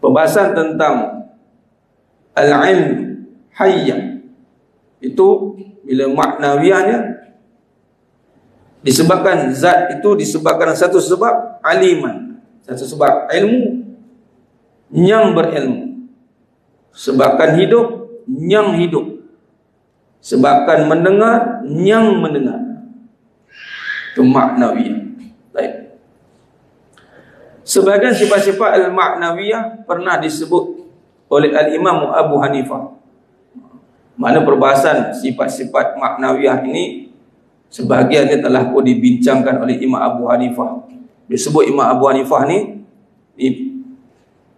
Pembahasan tentang al-ilm hayya itu bila maknawiyahnya disebabkan zat itu disebabkan satu sebab aliman, satu sebab ilmu, yang berilmu, sebabkan hidup, yang hidup, sebabkan mendengar, yang mendengar. Itu maknawiyah. Baik. Sebagian sifat-sifat al-ma'nawiyah pernah disebut oleh al-Imam Abu Hanifah. Mana perbahasan sifat-sifat maknawiyah ini sebahagiannya telah pun dibincangkan oleh Imam Abu Hanifah. Disebut Imam Abu Hanifah ni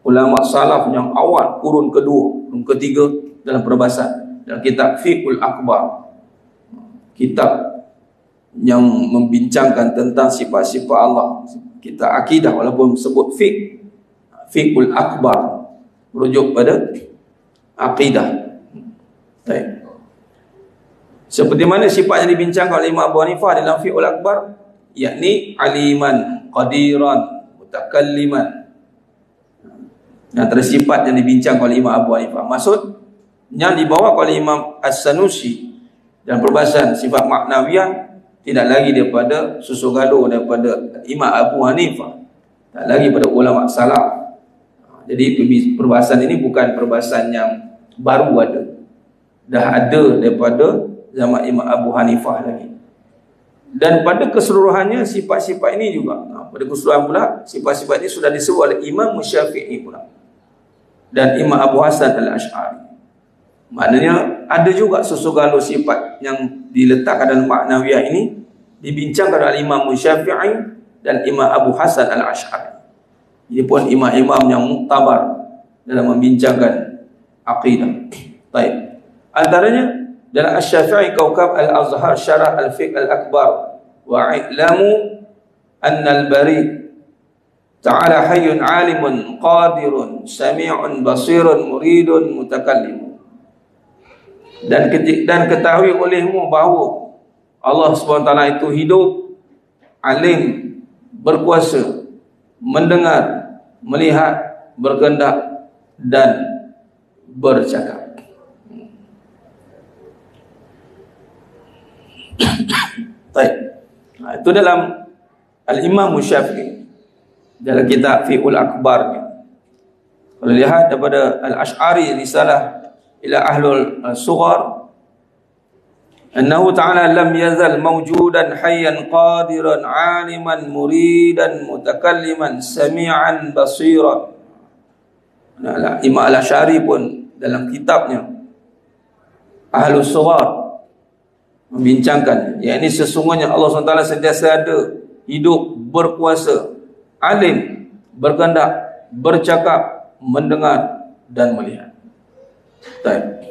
ulama salaf yang awal, kurun kedua, kurun ketiga dalam perbahasan. Dalam kitab Fiqhul Akbar, kitab yang membincangkan tentang sifat-sifat Allah, kita akidah, walaupun sebut Fiqhul Akbar, merujuk pada akidah. Baik. Seperti mana sifat yang dibincangkan oleh Imam Abu Hanifah dalam Fiqhul Akbar, yakni aliman, qadiran, mutakalliman. Antara sifat yang dibincangkan oleh Imam Abu Hanifah, maksud yang dibawa oleh Imam As-Sanusi dan perbahasan sifat maknawiyah tidak lagi daripada susu gaduh daripada Imam Abu Hanifah, tak lagi pada ulama salaf. Jadi perbahasan ini bukan perbahasan yang baru ada, dah ada daripada zaman Imam Abu Hanifah lagi. Dan pada keseluruhannya sifat-sifat ini juga, pada keseluruhan pula sifat-sifat ini sudah disebut oleh Imam Syafi'i pula dan Imam Abu Hasan Al-Ash'ari. Maknanya ada juga sesuatu sifat yang diletakkan dalam maknawiyah ini dibincangkan oleh Imam Syafi'i dan Imam Abu Hasan Al-Ash'ari. Ini pun imam-imam yang muktabar dalam membincangkan akidah. Baik. Antaranya dalam Asy-Syafi'i Kaukab Al-Azhar Syarah Al-Fiqh Al-Akbar wa i'lamu anna al-bari ta'ala hayyun 'alimun qadirun sami'un basirun muridun mutakallim. Dan ketahui olehmu bahawa Allah SWT itu hidup, alim, berkuasa, mendengar, melihat, berkehendak dan bercakap. Baik. Itu dalam Al-Imam Syafi'i dalam kitab Fiqhul Akbar. Kalau lihat daripada Al-Ash'ari risalah ila ahlul sughar, annahu ta'ala lam yazal mawjudan hayyan qadiran 'aliman muridan mutakalliman sami'an basiran. Nah, Imam Al-Asy'ari pun dalam kitabnya Ahlul Sughar membincangkan, yakni sesungguhnya Allah SWT sentiasa ada, hidup, berkuasa, alim, berkehendak, bercakap, mendengar dan melihat. Baik.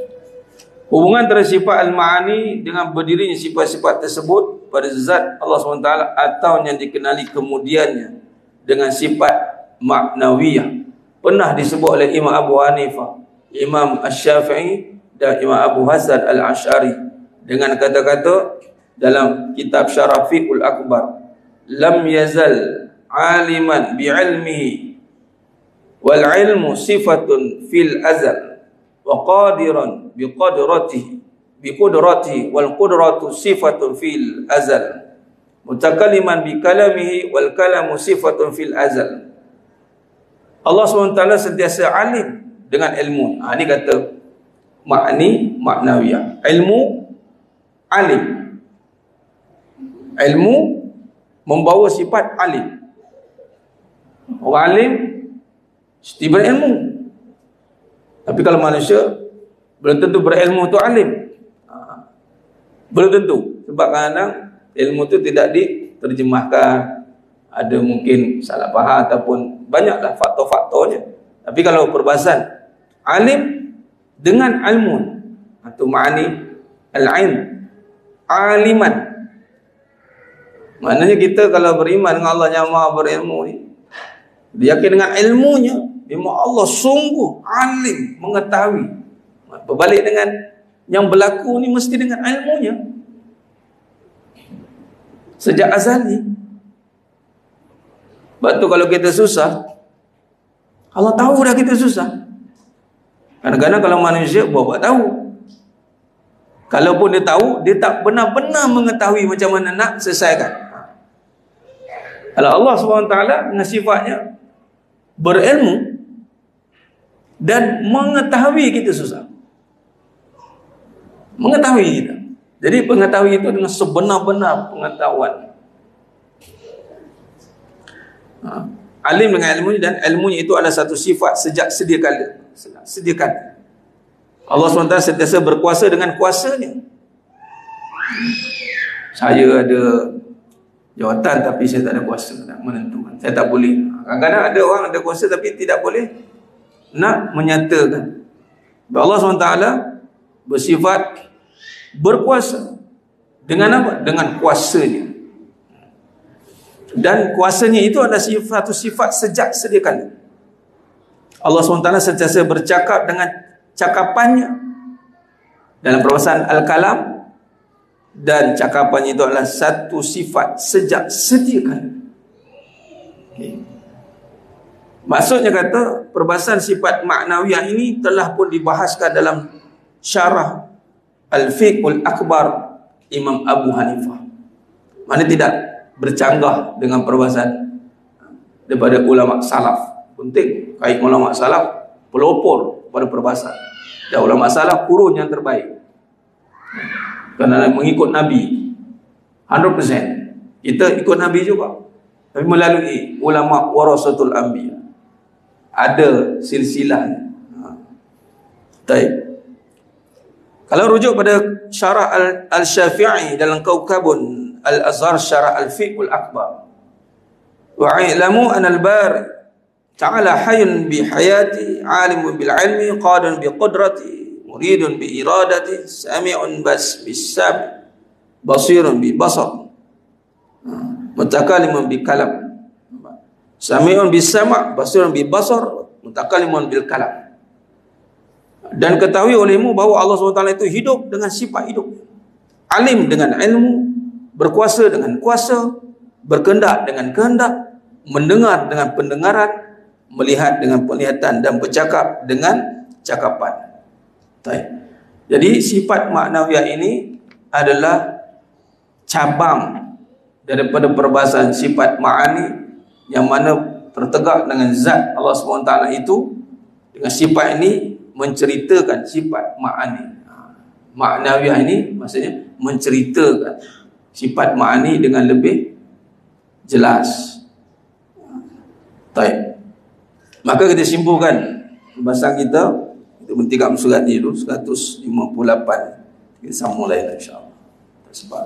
Hubungan antara sifat al-ma'ani dengan berdirinya sifat-sifat tersebut pada zat Allah SWT atau yang dikenali kemudiannya dengan sifat maknawiyah pernah disebut oleh Imam Abu Hanifah, Imam Asy-Syafi'i dan Imam Abu Hasan Al-Ash'ari dengan kata-kata dalam kitab Syarah Fiqhul Akbar, lam yazal aliman bi'ilmihi wal ilmu sifatun fil azal wa qadiran biqudratihi wal qudratu sifatun fil azal mutakalliman bi kalamihi wal kalamu sifatun fil azal. Allah SWT sentiasa alim dengan ilmu. Ini kata maknawiyah. Ilmu, alim. Ilmu membawa sifat alim. Orang alim mesti berilmu. Tapi kalau manusia belum tentu berilmu tu alim. Belum tentu. Sebab kadang-kadang ilmu tu tidak diterjemahkan, ada mungkin salah faham ataupun banyaklah faktor-faktornya. Tapi kalau perbahasan alim dengan ilmu, itu ma'ani al-ilm, aliman. Maknanya kita kalau beriman dengan Allah yang Maha berilmu ni, yakin dengan ilmunya, memang Allah sungguh alim, mengetahui. Berbalik dengan yang berlaku ni mesti dengan ilmunya sejak azali. Sebab tu kalau kita susah, Allah tahu dah kita susah. Kadang-kadang kalau manusia buat tahu, kalaupun dia tahu, dia tak benar-benar mengetahui macam mana nak selesaikan. Kalau Allah SWT dengan sifatnya berilmu dan mengetahui kita susah, mengetahui kita. Jadi pengetahui itu dengan sebenar-benar pengetahuan. Alim dengan ilmunya, dan ilmunya itu adalah satu sifat sejak sedia kala. Sedia kala. Allah SWT sentiasa berkuasa dengan kuasanya. Saya ada jawatan tapi saya tak ada kuasa nak menentukan. Saya tak boleh. Kadang-kadang ada orang ada kuasa tapi tidak boleh nak menyatakan. Allah SWT bersifat berkuasa dengan apa? Dengan kuasanya. Dan kuasanya itu adalah satu sifat sejak sedia kala. Allah SWT sentiasa bercakap dengan cakapannya dalam perbahasan Al-Kalam, dan cakapannya itu adalah satu sifat sejak sedia kala. Okay. Maksudnya kata perbahasan sifat maknawiyah ini telah pun dibahaskan dalam syarah Al-Fiqhul Akbar Imam Abu Hanifah. Mana tidak bercanggah dengan perbahasan daripada ulama salaf. Penting kait ulama salaf pelopor pada perbahasan. Dan ulama salaf kurun yang terbaik. Kerana mengikut Nabi 100%. Kita ikut Nabi juga, tapi melalui ulama warasatul anbiya. Ada silsilahnya. Baik. Kalau rujuk pada syarah Al-Syafi'i dalam Kaukabun Al-Azhar syarah Al-Fiqhul Akbar, wa'lamu anna al-bari ta'ala hayyun bi hayati, alimun bil ilmi, qadirun bi qudrati, muridun bi iradati, sami'un bis sam', basirun bi basar, mutakallimun bi kalam. Sami'un bis sam', basirun bi basar, mutakallimun bil kalam. Dan ketahui olehmu bahawa Allah SWT itu hidup dengan sifat hidup, alim dengan ilmu, berkuasa dengan kuasa, berkehendak dengan kehendak, mendengar dengan pendengaran, melihat dengan penglihatan, dan bercakap dengan cakapan. Jadi sifat maknawiyah ini adalah cabang daripada perbahasan sifat ma'ani, yang mana tertegak dengan zat Allah SWT itu. Dengan sifat ini menceritakan sifat ma'ani. Maknawiyah ini maksudnya menceritakan sifat ma'ani dengan lebih jelas. Baik. Maka kita simpulkan pembahasan kita. Kita berhentikan surat ni dulu 158. Kita sambung lain insya-Allah. Sebab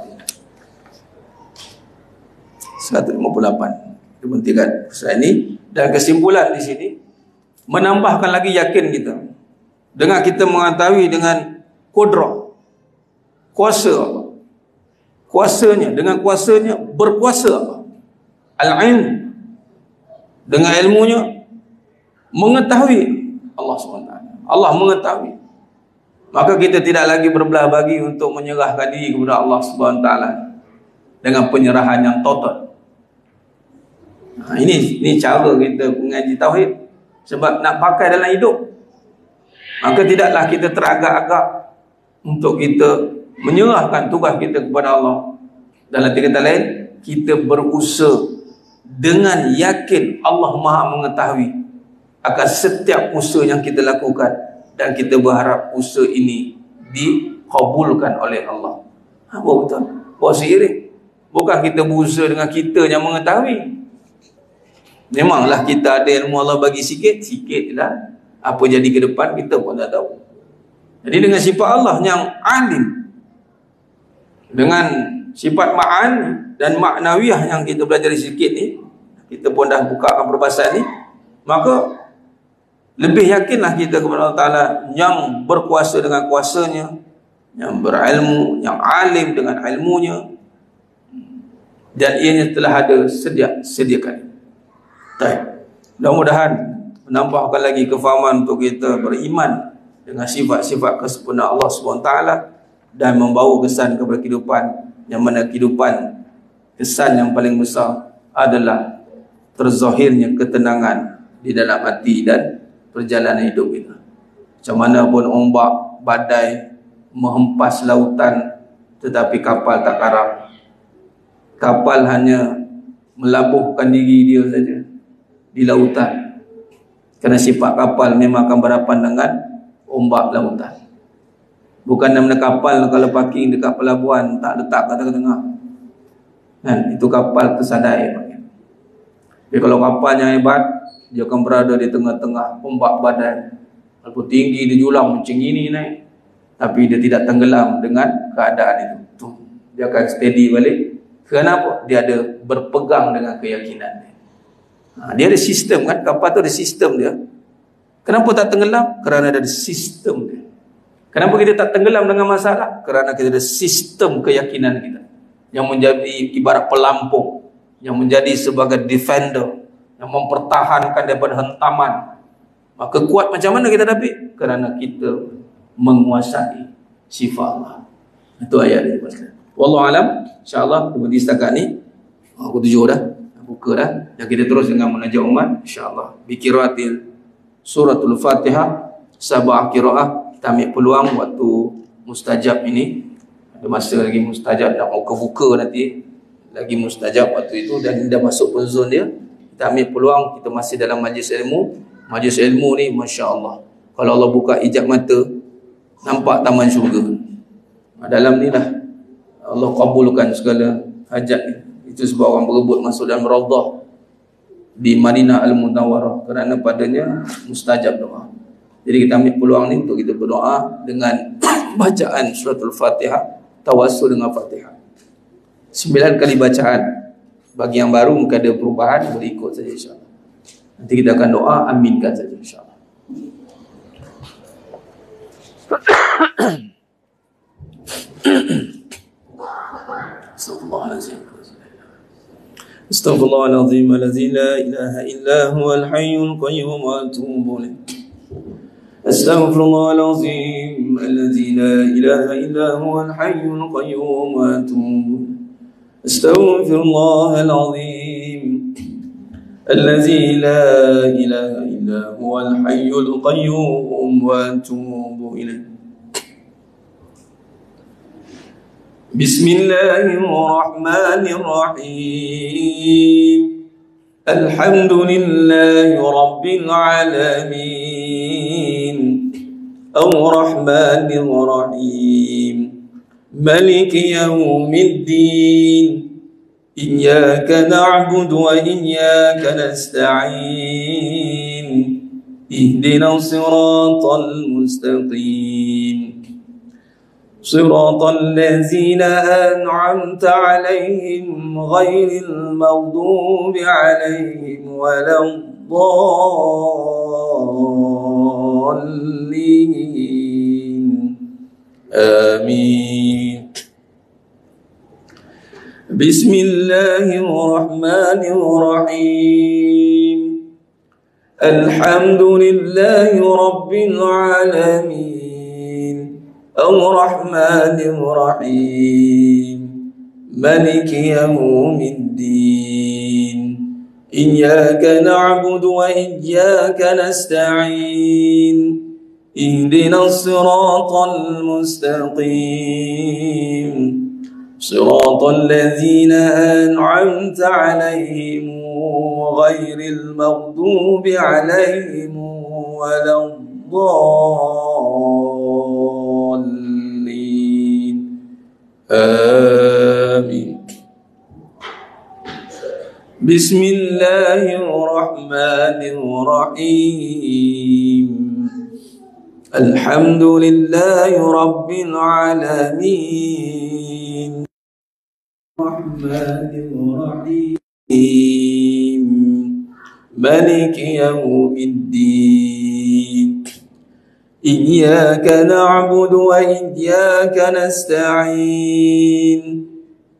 158. Kita berhentikan surat ini, dan kesimpulan di sini menambahkan lagi yakin kita dengan kita mengetahui dengan kudrah, kuasa apa, kuasanya, dengan kuasanya berkuasa apa, al-ilm, dengan ilmunya mengetahui Allah SWT. Allah mengetahui, maka kita tidak lagi berbelah bagi untuk menyerahkan diri kepada Allah SWT dengan penyerahan yang total. Ini cara kita mengaji tauhid. Sebab nak pakai dalam hidup, maka tidaklah kita teragak-agak untuk kita menyerahkan tugas kita kepada Allah. Dalam kata lain, kita berusaha dengan yakin Allah Maha mengetahui akan setiap usaha yang kita lakukan, dan kita berharap usaha ini dikabulkan oleh Allah. Betul? Buat seiring. Bukan kita berusaha dengan kita yang mengetahui. Memanglah kita ada ilmu, Allah bagi sikit-sikit dah. Apa jadi ke depan kita pun tak tahu. Jadi dengan sifat Allah yang alim, dengan sifat ma'ani dan maknawiyah yang kita belajar sikit ni, kita pun dah buka perbahasan ni, maka lebih yakinlah kita kepada Allah Ta'ala yang berkuasa dengan kuasanya, yang berilmu, yang alim dengan ilmunya, dan ianya telah ada sediakan. Baik. Mudah-mudahan menambahkan lagi kefahaman untuk kita beriman dengan sifat-sifat kesempurnaan Allah SWT dan membawa kesan kepada kehidupan, yang mana kehidupan, kesan yang paling besar adalah terzahirnya ketenangan di dalam hati dan perjalanan hidup kita. Macam mana pun ombak, badai menghempas lautan, tetapi kapal tak karam. Kapal hanya melabuhkan diri dia saja di lautan, kerana sifat kapal memang akan berhadapan dengan ombak lautan. Bukan nama kapal kalau parking dekat pelabuhan tak letak kat tengah-tengah, kan? Itu kapal tersadai. Tapi kalau kapalnya hebat, dia akan berada di tengah-tengah ombak badai. Walaupun tinggi dia julang macam ini naik, tapi dia tidak tenggelam dengan keadaan itu. Dia akan steady balik. Kenapa? Dia ada berpegang dengan keyakinan. Dia ada sistem, kan? Kapal tu ada sistem dia. Kenapa tak tenggelam? Kerana ada sistem dia. Kenapa kita tak tenggelam dengan masalah? Kerana kita ada sistem keyakinan kita, yang menjadi ibarat pelampung, yang menjadi sebagai defender, yang mempertahankan daripada hentaman. Maka kuat macam mana kita dapat? Kerana kita menguasai sifat Allah. Itu ayat dia. Wallahu alam. InsyaAllah berhenti setakat ni. Aku 7 dah, buka dah. Dan kita terus dengan munajat umat, insyaAllah. Bikiratil suratul Fatihah, sabah qiraah. Kita ambil peluang waktu mustajab ini. Ada masa lagi mustajab, dah buka nanti lagi mustajab waktu itu, dan dah masuk pun zon dia. Kita ambil peluang, kita masih dalam majlis ilmu. Majlis ilmu ni, Masya Allah, kalau Allah buka ijab mata, nampak taman syurga. Dalam ni lah Allah kabulkan segala hajat ni. Itu sebab orang berebut masuk dalam Raudhah di Madinah Al-Munawwarah, kerana padanya mustajab doa. Jadi kita ambil peluang ni untuk kita berdoa dengan bacaan suratul Fatihah, tawassul dengan Fatihah. 9 kali bacaan. Bagi yang baru mungkin ada perubahan, boleh ikut saja insyaAllah. Nanti kita akan doa, aminkan saja insyaAllah. Astaghfirullahaladzim alladzi la ilaha illa huwal hayyul qayyum wa atubu ilaih. Astaghfirullahaladzim alladzi la ilaha illa huwal hayyul qayyum wa atubu ilaih. Astaghfirullahaladzim alladzi la ilaha illa huwal hayyul qayyum wa atubu ilaih. Bismillahirrahmanirrahim. Alhamdulillahi rabbil alamin. Ar-Rahmanir Rahim. Maliki yawmiddin. Iyyaka na'budu wa iyyaka nasta'in. Ihdinas siratal mustaqim. صراط الذين أنعمت عليهم غير المغضوب عليهم ولا الضالين آمين. بسم الله الرحمن الرحيم. الحمد لله رب العالمين. الرحمن الرحيم. مالك يوم الدين. إياك نعبد وإياك نستعين. اهدنا الصراط المستقيم. صراط الذين أنعمت عليهم غير المغضوب عليهم ولا الضالين آمين. بسم الله الرحمن الرحيم. الحمد لله رب العالمين الرحمن الرحيم مالك يوم الدين إياك نعبد وإياك نستعين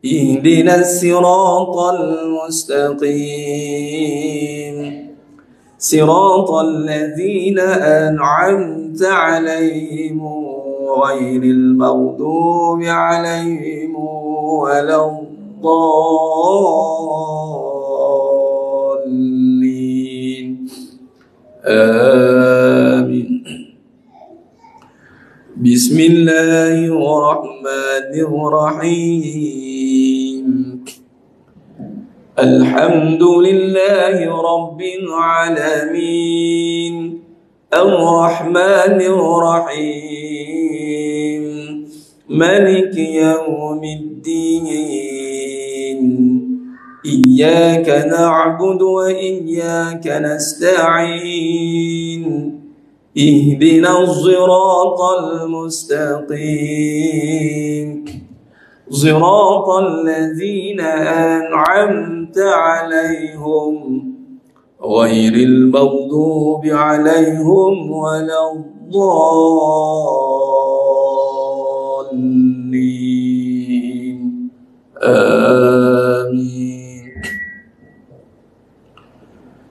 اهدنا الصراط المستقيم صراط الذين أنعمت عليهم غير المغضوب عليهم ولا الضالين آمين. بسم الله الرحمن الرحيم الحمد لله رب العالمين الرحمن الرحيم مالك يوم الدين إياك نعبد وإياك نستعين اهدنا الصراط المستقيم صراط الذين أنعمت عليهم غير المغضوب عليهم ولا الضالين آمين.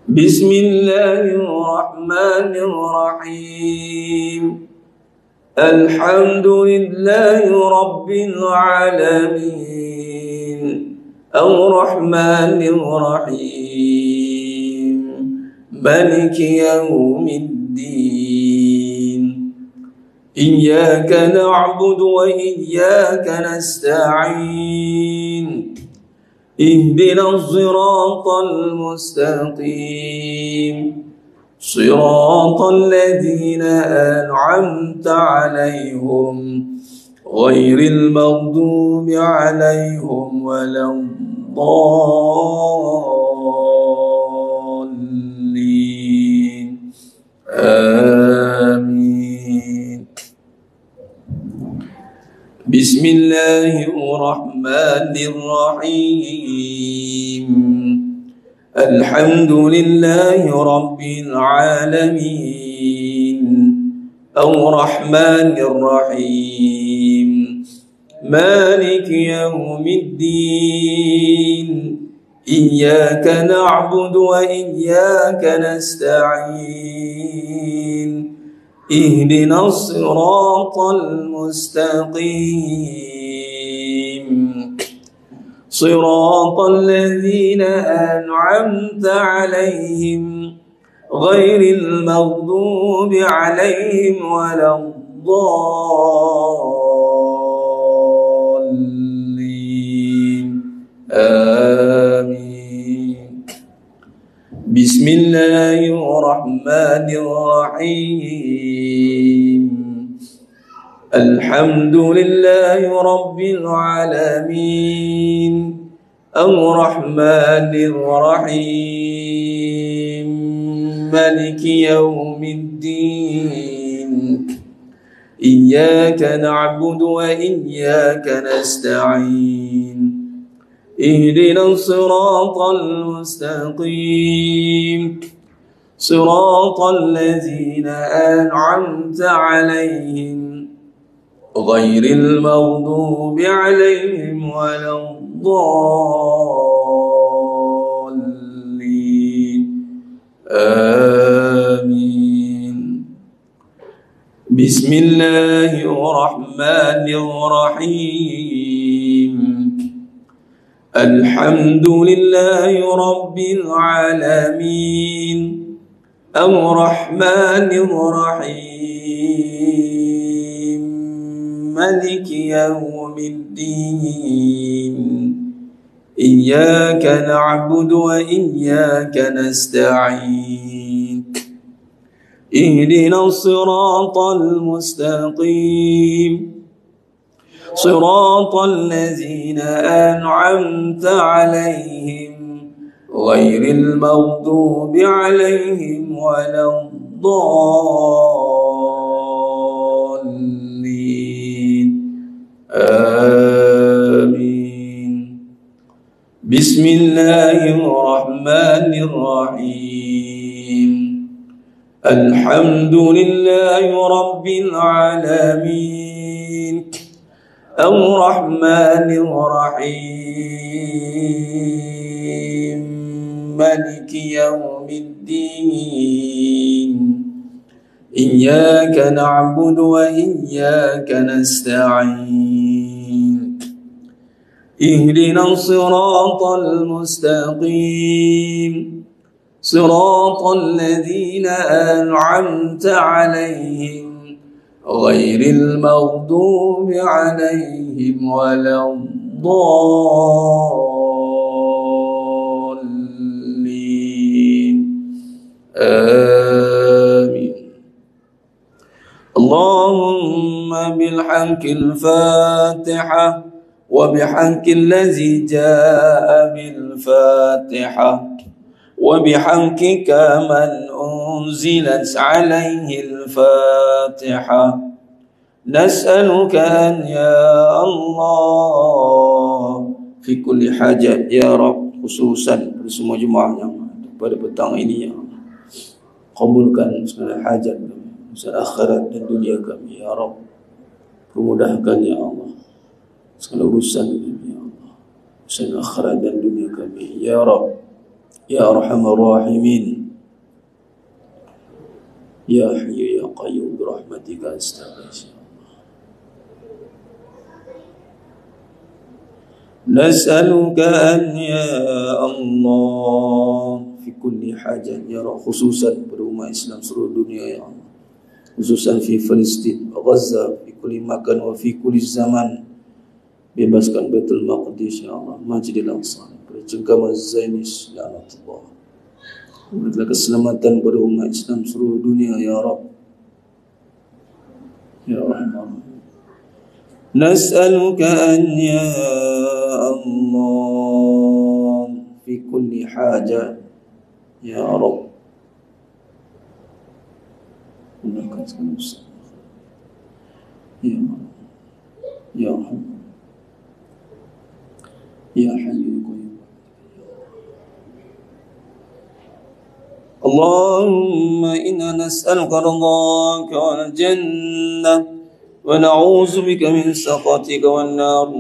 بسم الله الرحمن الرحيم الحمد لله رب العالمين الرحمن الرحيم مالك يوم الدين إياك نعبد وإياك نستعين اهدنا الصراط المستقيم صراط الذين أنعمت عليهم غير المغضوب عليهم ولا الضالين آمين. بسم الله الرحمن الرحيم الحمد لله رب العالمين الرحمن الرحيم مالك يوم الدين إياك نعبد وإياك نستعين اهدنا الصراط المستقيم صراط الذين أنعمت عليهم غير المغضوب عليهم ولا الضالين آمين. بسم الله الرحمن الرحيم الحمد لله رب العالمين الرحمن الرحيم مالك يوم الدين إياك نعبد وإياك نستعين اهدنا الصراط المستقيم صراط الذين أنعمت عليهم غير المغضوب عليهم ولا الضالين آمين. بسم الله الرحمن الرحيم الحمد لله رب العالمين الرحمن الرحيم مالك يوم الدين إياك نعبد وإياك نستعين اهدنا الصراط المستقيم صراط الذين أنعمت عليهم غير المغضوب عليهم ولا الضالين آمين. بسم الله الرحمن الرحيم. الحمد لله رب العالمين الرحمن الرحيم مالك يوم الدين إياك نعبد وإياك نستعين اهدنا الصراط المستقيم صراط الذين أنعمت عليهم غير المغضوب عليهم ولا الضالين آمين. اللهم بالحق الفاتحة وبحق الذي جاء بالفاتحة وبحقك من أنزلت عليه الفاتحة نسألك أن يا الله في كل حاجة يا رب khususan semua jemaah yang pada petang ini ya Allah kabulkan segala hajat kami segala akhirat dan dunia kami ya Rabb permudahkan ya Allah segala urusan kami ya Allah urusan akhirat dan dunia kami ya Rabb Ya Arhamar Rahimin Ya Hayyu Ya Qayyum birahmatika astaghfir Nas'aluka an ya Allah fi kulli hajat ya Rabb khususan pada umat Islam seluruh dunia ya Allah khususan fi Palestin Gaza fi kulli makan wa fi kulli zaman bebaskan Baitul Maqdis ya Allah Masjidil Aqsa cengkaman Zionis la'natullah berikanlah keselamatan pada umat Islam seluruh dunia ya Rabb ya Rahman nas'aluka an ya Allah fi kulli hajat ya Rabb mudahkan segala usaha ya Rabb ya Rahman ya Hayyu ya Qayyum اللهم إنا نسألك رضاك والجنة ونعوذ بك من سخطك والنار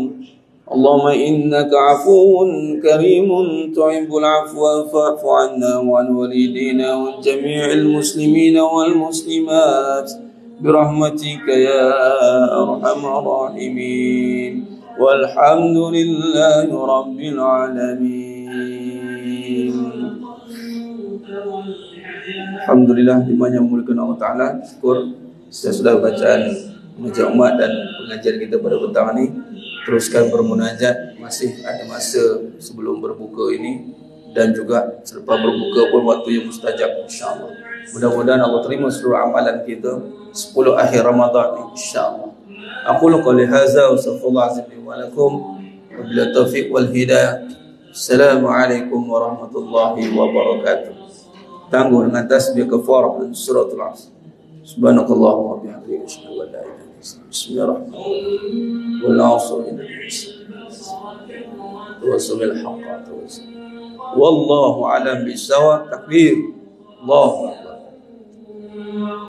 اللهم إنك عفو كريم تحب العفو فاعف عنا وعن والدينا وعن جميع المسلمين والمسلمات برحمتك يا أرحم الراحمين والحمد لله رب العالمين. Alhamdulillah dimana memulakan Allah Ta'ala. Syukur saya sudah bacaan mengajar umat dan pengajian kita pada petang ini. Teruskan bermunajat, masih ada masa sebelum berbuka ini dan juga selepas berbuka pun waktu yang mustajab insyaAllah. Mudah-mudahan Allah terima seluruh amalan kita 10 akhir Ramadan insyaAllah. Aqulu qawli hadza wa astaghfirullah azim wa lakum wa bila taufiq wal hidayah. Assalamualaikum warahmatullahi wabarakatuh. Tangguh dengan tasbih kafarah dan suratul Asr. Subhanakallahumma wa bihamdika asyhadu an la ilaha illa anta Bismillahirrahmanirrahim. Wal 'asr innal insana lafi khusr. Wallahu a'lam bis-shawab. Takbir. Allahu akbar.